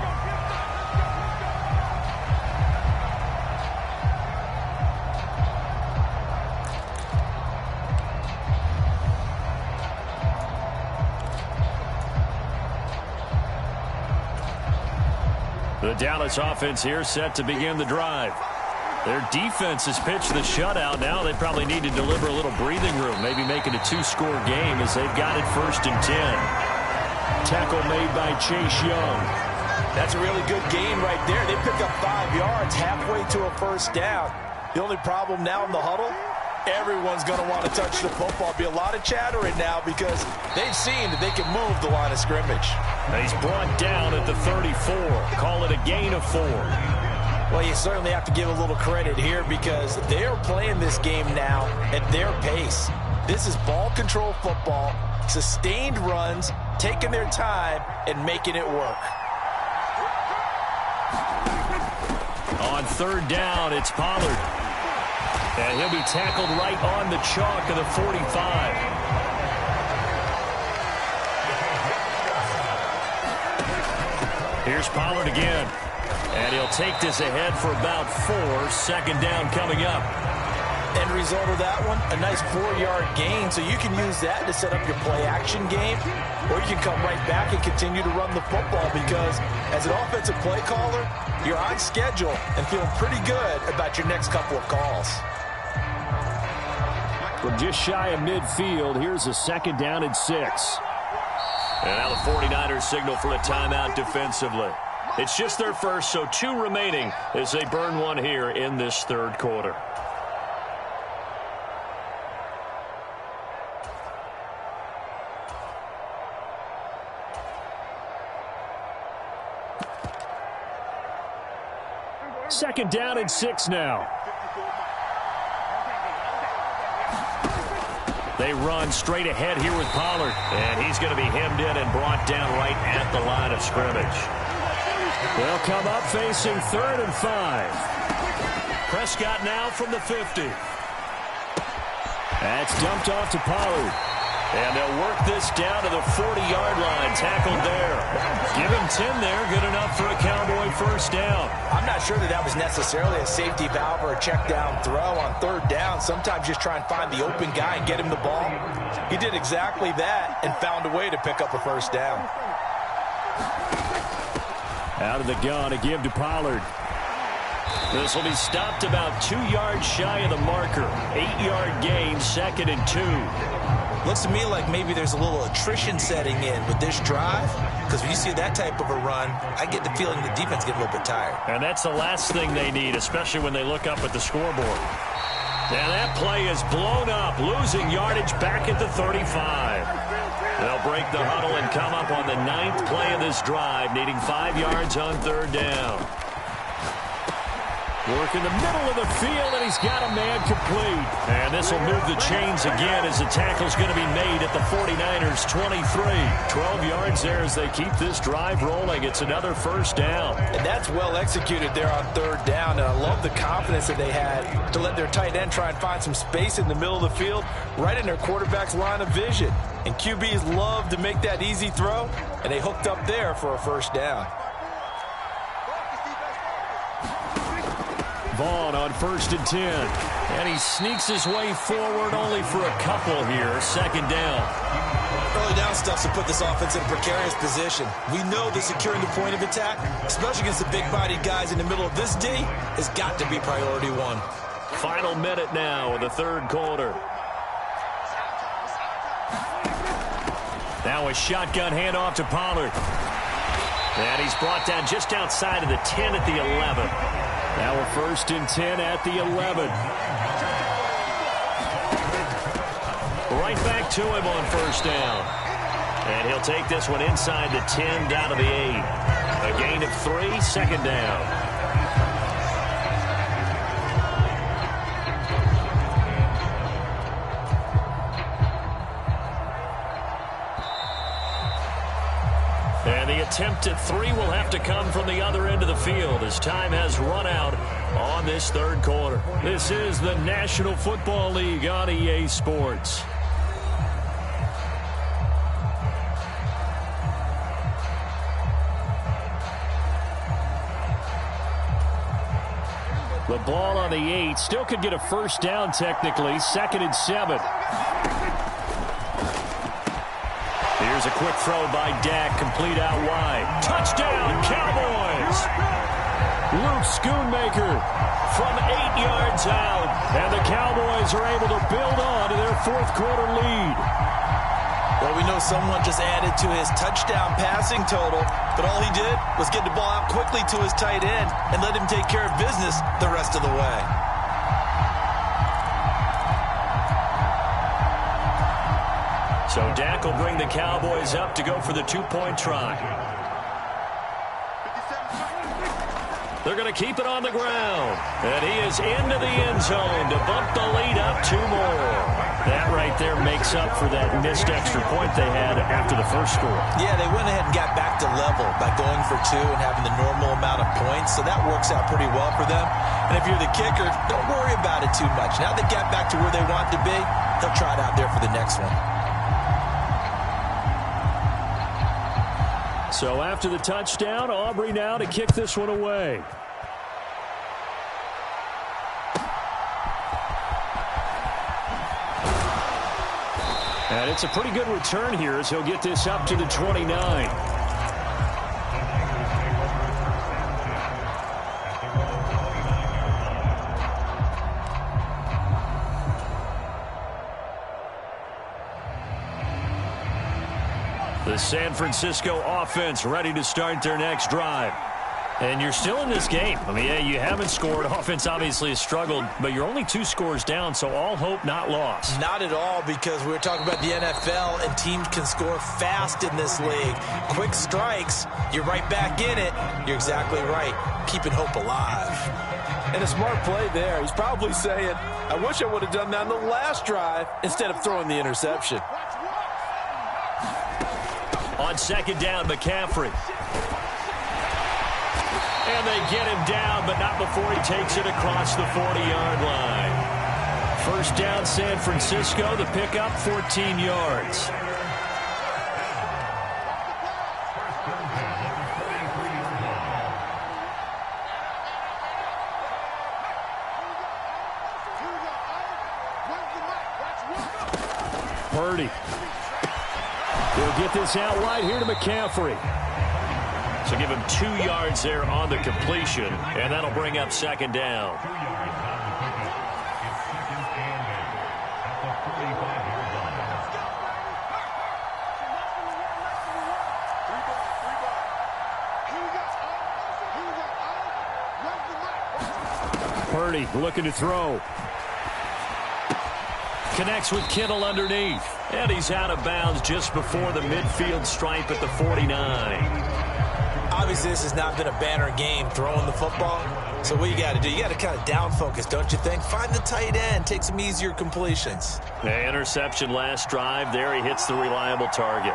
The Dallas offense here set to begin the drive. Their defense has pitched the shutout. Now they probably need to deliver a little breathing room, maybe make it a 2-score game as they've got it 1st and 10. Tackle made by Chase Young. That's a really good gain right there. They pick up 5 yards halfway to a first down. The only problem now in the huddle, everyone's going to want to touch the football. Be a lot of chattering now because they've seen that they can move the line of scrimmage. And he's brought down at the 34. Call it a gain of 4. Well, you certainly have to give a little credit here because they're playing this game now at their pace. This is ball control football, sustained runs, taking their time, and making it work. On third down, it's Pollard. And he'll be tackled right on the chalk of the 45. Here's Pollard again. And he'll take this ahead for about 4. Second down coming up. End result of that one, a nice 4-yard gain. So you can use that to set up your play-action game, or you can come right back and continue to run the football because as an offensive play caller, you're on schedule and feeling pretty good about your next couple of calls. From just shy of midfield, here's a second down and 6. And now the 49ers signal for a timeout defensively. It's just their first, so 2 remaining as they burn one here in this third quarter. Second down and 6 now. They run straight ahead here with Pollard. And he's going to be hemmed in and brought down right at the line of scrimmage. They'll come up facing 3rd and 5. Prescott now from the 50. That's dumped off to Pollard. And they'll work this down to the 40-yard line. Tackled there. Give him 10 there. Good enough for a Cowboy first down. I'm not sure that was necessarily a safety valve or a check down throw on third down. Sometimes just try and find the open guy and get him the ball. He did exactly that and found a way to pick up a first down. Out of the gun to give to Pollard. This will be stopped about 2 yards shy of the marker. 8-yard gain, 2nd and 2. Looks to me like maybe there's a little attrition setting in with this drive, because when you see that type of a run, I get the feeling the defense get a little bit tired. And that's the last thing they need, especially when they look up at the scoreboard. And that play is blown up, losing yardage back at the 35. They'll break the huddle and come up on the 9th play of this drive, needing 5 yards on third down. Work in the middle of the field, and he's got a man complete. And this will move the chains again as the tackle's going to be made at the 49ers' 23. 12 yards there as they keep this drive rolling. It's another first down. And that's well executed there on third down. And I love the confidence that they had to let their tight end try and find some space in the middle of the field, right in their quarterback's line of vision. And QBs love to make that easy throw, and they hooked up there for a first down. Vaughn on 1st and 10. And he sneaks his way forward only for a couple here. Second down. Early down stuff's to put this offense in a precarious position. We know that securing the point of attack, especially against the big-bodied guys in the middle of this D, has got to be priority 1. Final minute now of the third quarter. Now a shotgun handoff to Pollard. And he's brought down just outside of the 10 at the 11. Now a 1st and 10 at the 11. Right back to him on first down. And he'll take this one inside the 10 down to the 8. A gain of 3, 2nd down. And the attempt at 3 will have to come from the other end of the field as time has run out on this third quarter. This is the National Football League on EA Sports. The ball on the 8. Still could get a first down technically. 2nd and 7. Here's a quick throw by Dak, complete out wide. Touchdown, Cowboys! Luke Schoonmaker from 8 yards out. And the Cowboys are able to build on to their fourth quarter lead. Well, we know someone just added to his touchdown passing total, but all he did was get the ball out quickly to his tight end and let him take care of business the rest of the way. So Dak will bring the Cowboys up to go for the 2-point try. They're going to keep it on the ground. And he is into the end zone to bump the lead up 2 more. That right there makes up for that missed extra point they had after the first score. Yeah, they went ahead and got back to level by going for 2 and having the normal amount of points. So that works out pretty well for them. And if you're the kicker, don't worry about it too much. Now they got back to where they want to be, they'll try it out there for the next one. So after the touchdown, Aubrey now to kick this one away. And it's a pretty good return here as he'll get this up to the 29. The San Francisco offense ready to start their next drive. And you're still in this game. I mean, yeah, you haven't scored. Offense obviously has struggled, but you're only 2 scores down, so all hope not lost. Not at all, because we're talking about the NFL, and teams can score fast in this league. Quick strikes, you're right back in it. You're exactly right. Keeping hope alive. And a smart play there. He's probably saying, I wish I would have done that on the last drive instead of throwing the interception. On second down, McCaffrey. And they get him down, but not before he takes it across the 40-yard line. First down, San Francisco. The pickup, 14 yards. Purdy. He'll get this out wide here to McCaffrey. So give him 2 yards there on the completion, and that'll bring up second down. Purdy looking to throw. Connects with Kittle underneath. And he's out of bounds just before the midfield stripe at the 49. Obviously, this has not been a banner game throwing the football. So what you got to do, you got to kind of down focus, don't you think? Find the tight end, take some easier completions. The interception last drive. There he hits the reliable target.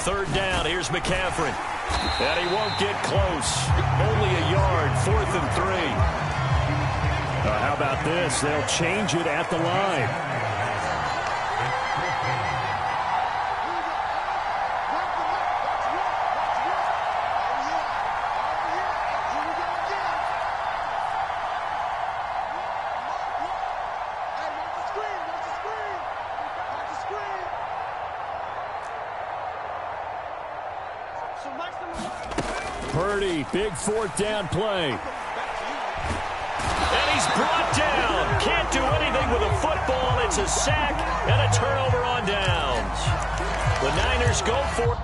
Third down, here's McCaffrey. And he won't get close. Only a yard, 4th and 3. How about this? They'll change it at the line. Purdy, big 4th down play. And he's brought down. Can't do anything with a football. It's a sack and a turnover on downs. The Niners go for it.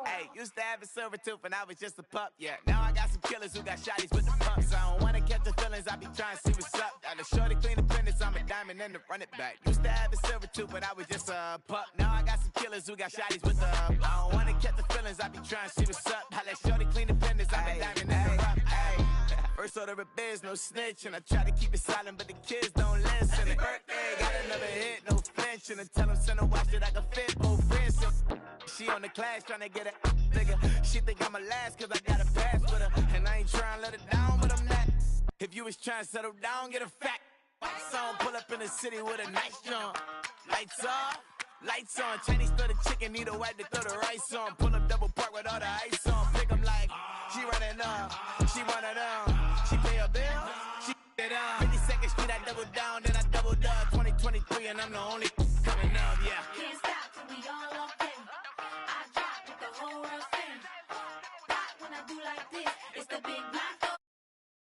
Hey, used to have a silver tooth and I was just a pup, yeah. Now I got some killers who got shotties with the pumps. I don't wanna catch the feelings, I be trying to see what's up. Got a shorty clean the business, I'm a diamond and to run it back. Used to have a silver tooth, but I was just a pup. Now I got some killers who got shotties with the I don't wanna catch the feelings, I be trying to see what's up. I let shorty clean the business, I'm a diamond and to run it. First order of biz, no snitch, and I try to keep it silent, but the kids don't listen. And birthday, got another hit, no flinch, and I tell them send a watch that I can fit both friends. She on the class trying to get a nigga. She think I'm a last cause I got a pass with her. And I ain't trying to let her down, but I'm not. If you was trying to settle down, get a fact. Song, pull up in the city with a nice jump. Lights off, lights on. Chinese throw the chicken, need a wipe to throw the rice on. Pull up double park with all the ice on. Pick 'em like, she running up, she one of them. She pay a bill, she it up. 52nd Street, I double down, then I doubled up. 2023, and I'm the only. Yeah,